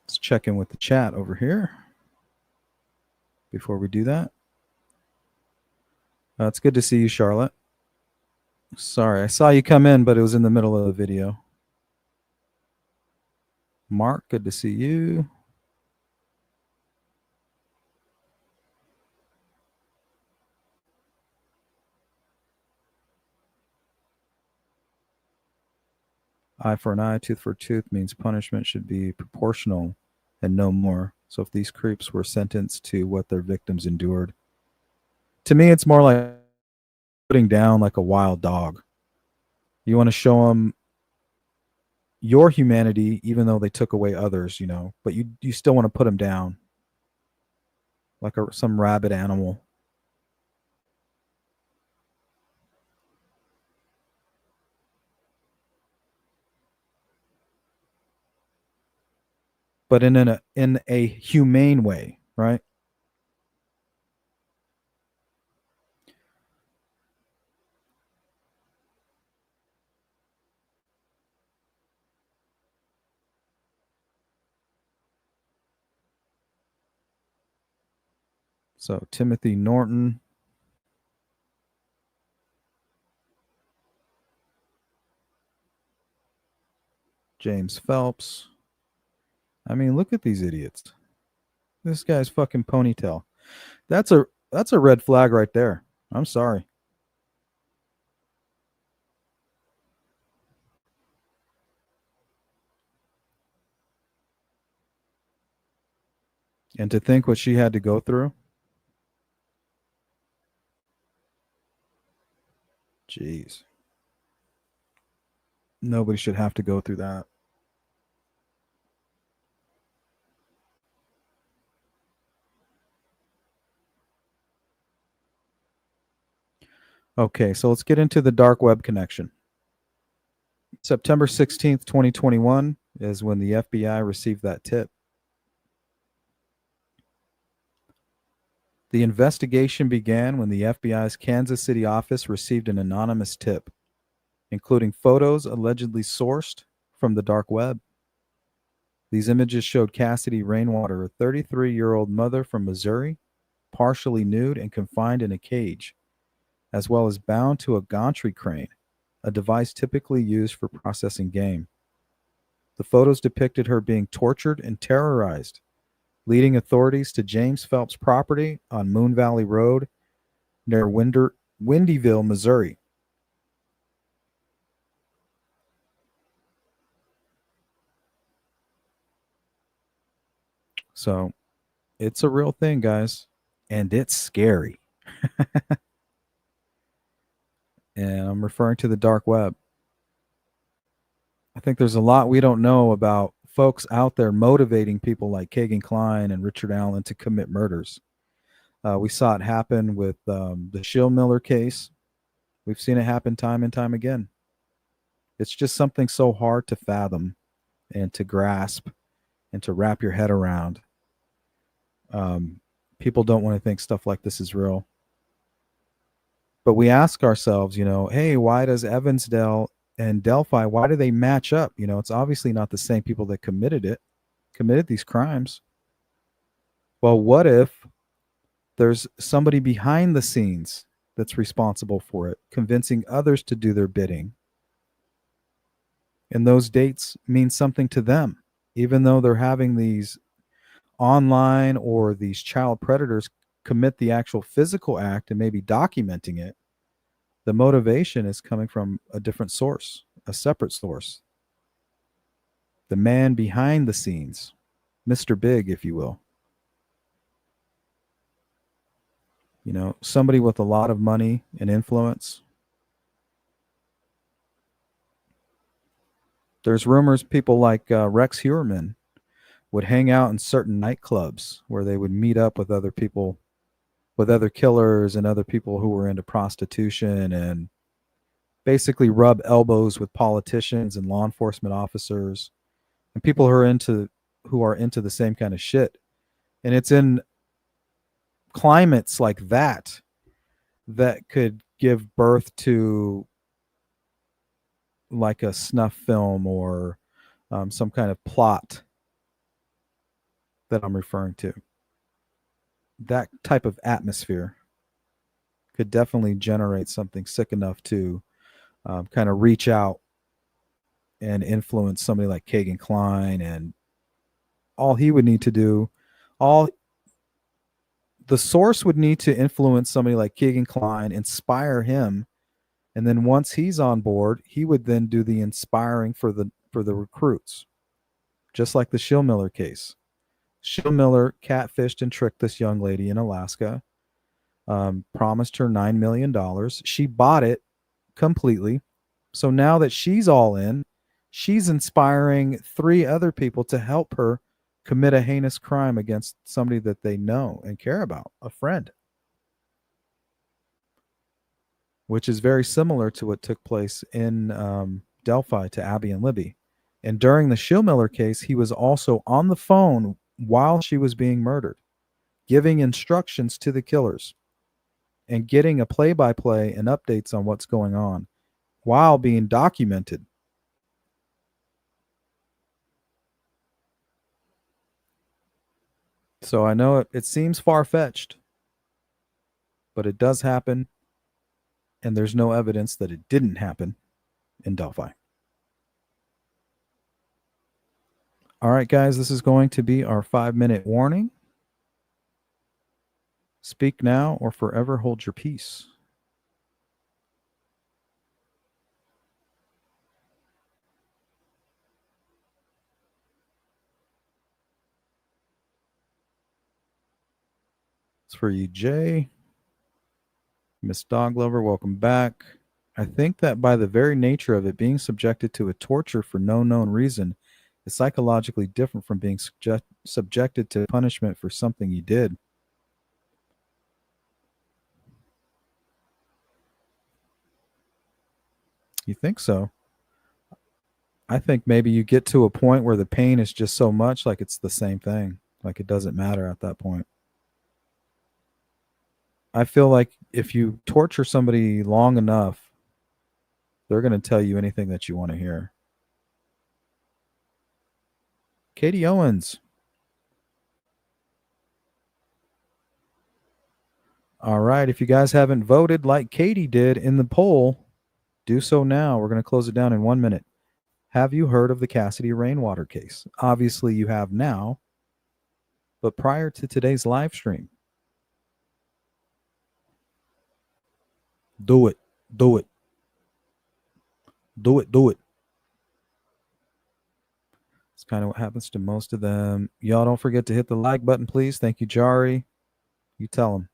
Let's check in with the chat over here before we do that. It's good to see you, Charlotte. Sorry, I saw you come in, but it was in the middle of the video. Mark, good to see you. eye for an eye, tooth for a tooth means punishment should be proportional and no more. So if these creeps were sentenced to what their victims endured, to me, it's more like putting down like a wild dog. You want to show them your humanity, even though they took away others, you know, but you still want to put them down like some rabid animal. But in a humane way, right? So Timothy Norton, James Phelps. I mean, look at these idiots. This guy's fucking ponytail. That's a red flag right there. I'm sorry. And to think what she had to go through. Jeez. Nobody should have to go through that. Okay, so let's get into the dark web connection. September 16th, 2021 is when the FBI received that tip. The investigation began when the FBI's Kansas City office received an anonymous tip, including photos allegedly sourced from the dark web. These images showed Cassidy Rainwater, a 33-year-old mother from Missouri, partially nude and confined in a cage, as well as bound to a gantry crane, a device typically used for processing game. The photos depicted her being tortured and terrorized, leading authorities to James Phelps' property on Moon Valley Road near Windyville, Missouri. So it's a real thing, guys, and it's scary. And I'm referring to the dark web. I think there's a lot we don't know about folks out there motivating people like Kagan Klein and Richard Allen to commit murders. We saw it happen with the Shill Miller case. We've seen it happen time and time again. It's just something so hard to fathom and to grasp and to wrap your head around. People don't want to think stuff like this is real. But we ask ourselves, you know, hey, why does Evansdale and Delphi, why do they match up? You know, it's obviously not the same people that committed these crimes. Well, what if there's somebody behind the scenes that's responsible for it, convincing others to do their bidding? And those dates mean something to them, even though they're having these online or these child predators commit the actual physical act and maybe documenting it. The motivation is coming from a different source, a separate source. The man behind the scenes, Mr. Big, if you will. You know, somebody with a lot of money and influence. There's rumors people like Rex Heuermann would hang out in certain nightclubs where they would meet up with other people, with other killers and other people who were into prostitution, and basically rub elbows with politicians and law enforcement officers and people who are into the same kind of shit. And it's in climates like that that could give birth to like a snuff film or some kind of plot that I'm referring to. That type of atmosphere could definitely generate something sick enough to kind of reach out and influence somebody like Kagan Klein. And all he would need to do, the source would need to influence somebody like Kagan Klein, inspire him And then once he's on board, he would then do the inspiring for the recruits, just like the Schillmiller case. Schillmiller catfished and tricked this young lady in Alaska, promised her $9 million. She bought it completely. So now that she's all in, she's inspiring 3 other people to help her commit a heinous crime against somebody that they know and care about, a friend. Which is very similar to what took place in Delphi to Abby and Libby. And during the Schillmiller case, he was also on the phone while she was being murdered, giving instructions to the killers and getting a play-by-play and updates on what's going on while being documented. So I know it seems far-fetched, but it does happen, and there's no evidence that it didn't happen in Delphi. All right, guys, this is going to be our 5-minute warning. Speak now or forever hold your peace. It's for you, Jay. Miss Dog Lover, welcome back. I think that by the very nature of it, being subjected to a torture for no known reason is psychologically different from being subjected to punishment for something you did. You think so? I think maybe you get to a point where the pain is just so much, like it's the same thing. Like it doesn't matter at that point. I feel like if you torture somebody long enough, they're going to tell you anything that you want to hear. Katie Owens. All right. If you guys haven't voted like Katie did in the poll, do so now. We're going to close it down in 1 minute. Have you heard of the Cassidy Rainwater case? Obviously, you have now. But prior to today's live stream, do it. Do it. Do it. Do it. It's kind of what happens to most of them. Y'all don't forget to hit the like button, please. Thank you, Jari. You tell them.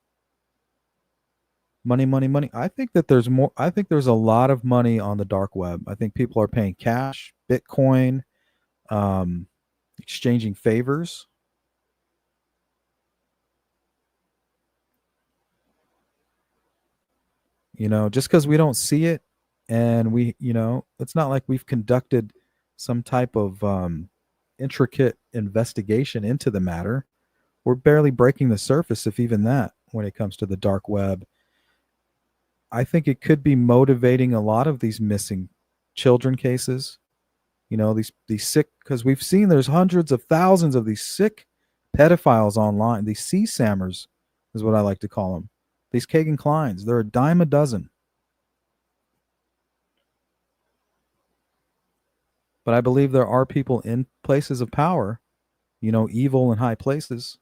Money, money, money. I think that there's more. I think there's a lot of money on the dark web. I think people are paying cash, Bitcoin, exchanging favors. You know, just because we don't see it and we, you know, it's not like we've conducted some type of intricate investigation into the matter. We're barely breaking the surface, if even that, when it comes to the dark web. I think it could be motivating a lot of these missing children cases. You know, these sick, because we've seen there's hundreds of thousands of these sick pedophiles online. These CSAMers is what I like to call them. These Kagan Kleins, they're a dime a dozen. But I believe there are people in places of power, you know, evil in high places,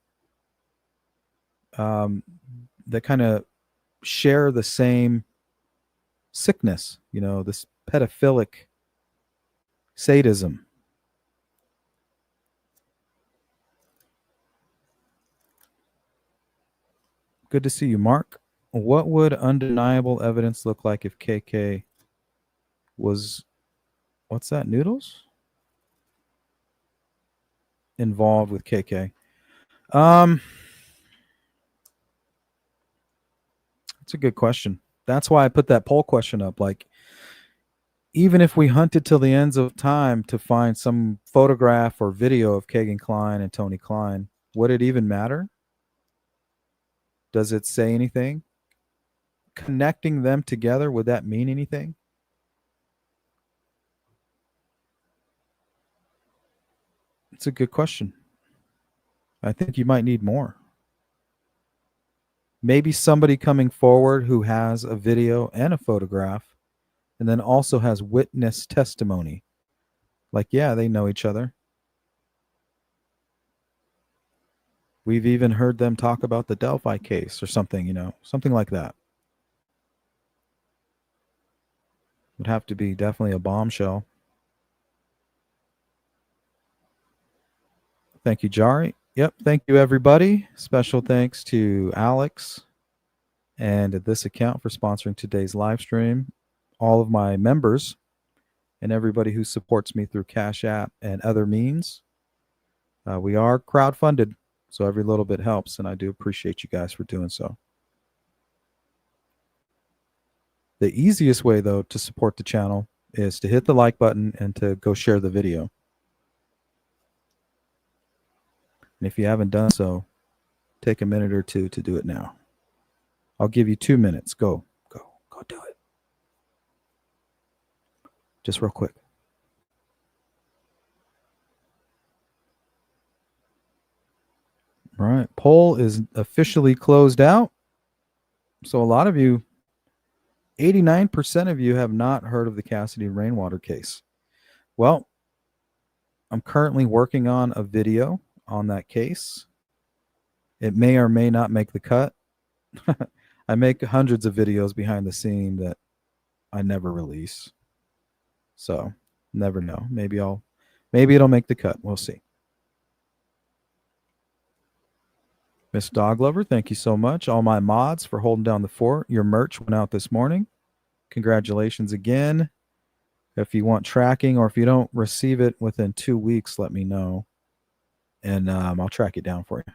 that kind of share the same sickness, you know, this pedophilic sadism. Good to see you, Mark. What would undeniable evidence look like if KK was, what's that, Noodles? Involved with KK? That's a good question. That's why I put that poll question up. Like, even if we hunted till the ends of time to find some photograph or video of Kagan Klein and Tony Klein, would it even matter? Does it say anything? Connecting them together, would that mean anything? It's a good question. I think you might need more. Maybe somebody coming forward who has a video and a photograph and then also has witness testimony. Like, yeah, they know each other. We've even heard them talk about the Delphi case or something, you know, something like that. Would have to be definitely a bombshell. Thank you, Jari. Yep. Thank you, everybody. Special thanks to Alex and this account for sponsoring today's live stream. All of my members and everybody who supports me through Cash App and other means. We are crowdfunded, so every little bit helps, and I do appreciate you guys for doing so. The easiest way, though, to support the channel is to hit the like button and to go share the video. And if you haven't done so, take a minute or two to do it now. I'll give you 2 minutes. Go do it. Just real quick. All right. Poll is officially closed out. So a lot of you, 89% of you have not heard of the Cassidy Rainwater case. Well, I'm currently working on a video on that case. It may or may not make the cut. I make hundreds of videos behind the scene that I never release. So, never know. Maybe it'll make the cut. We'll see. Miss Doglover, thank you so much. All my mods for holding down the fort. Your merch went out this morning. Congratulations again. If you want tracking or if you don't receive it within 2 weeks, let me know. And I'll track it down for you.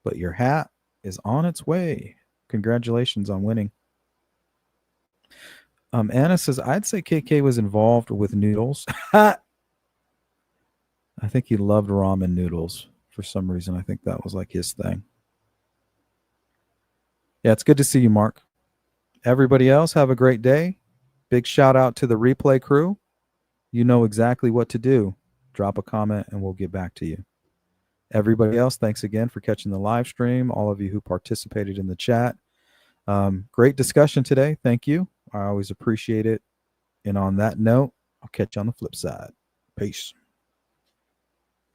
But your hat is on its way. Congratulations on winning. Anna says, I'd say KK was involved with noodles. I think he loved ramen noodles for some reason. I think that was like his thing. Yeah, it's good to see you, Mark. Everybody else, have a great day. Big shout out to the replay crew. You know exactly what to do. Drop a comment and we'll get back to you. Everybody else, thanks again for catching the live stream. All of you who participated in the chat. Great discussion today. Thank you. I always appreciate it. And on that note, I'll catch you on the flip side. Peace.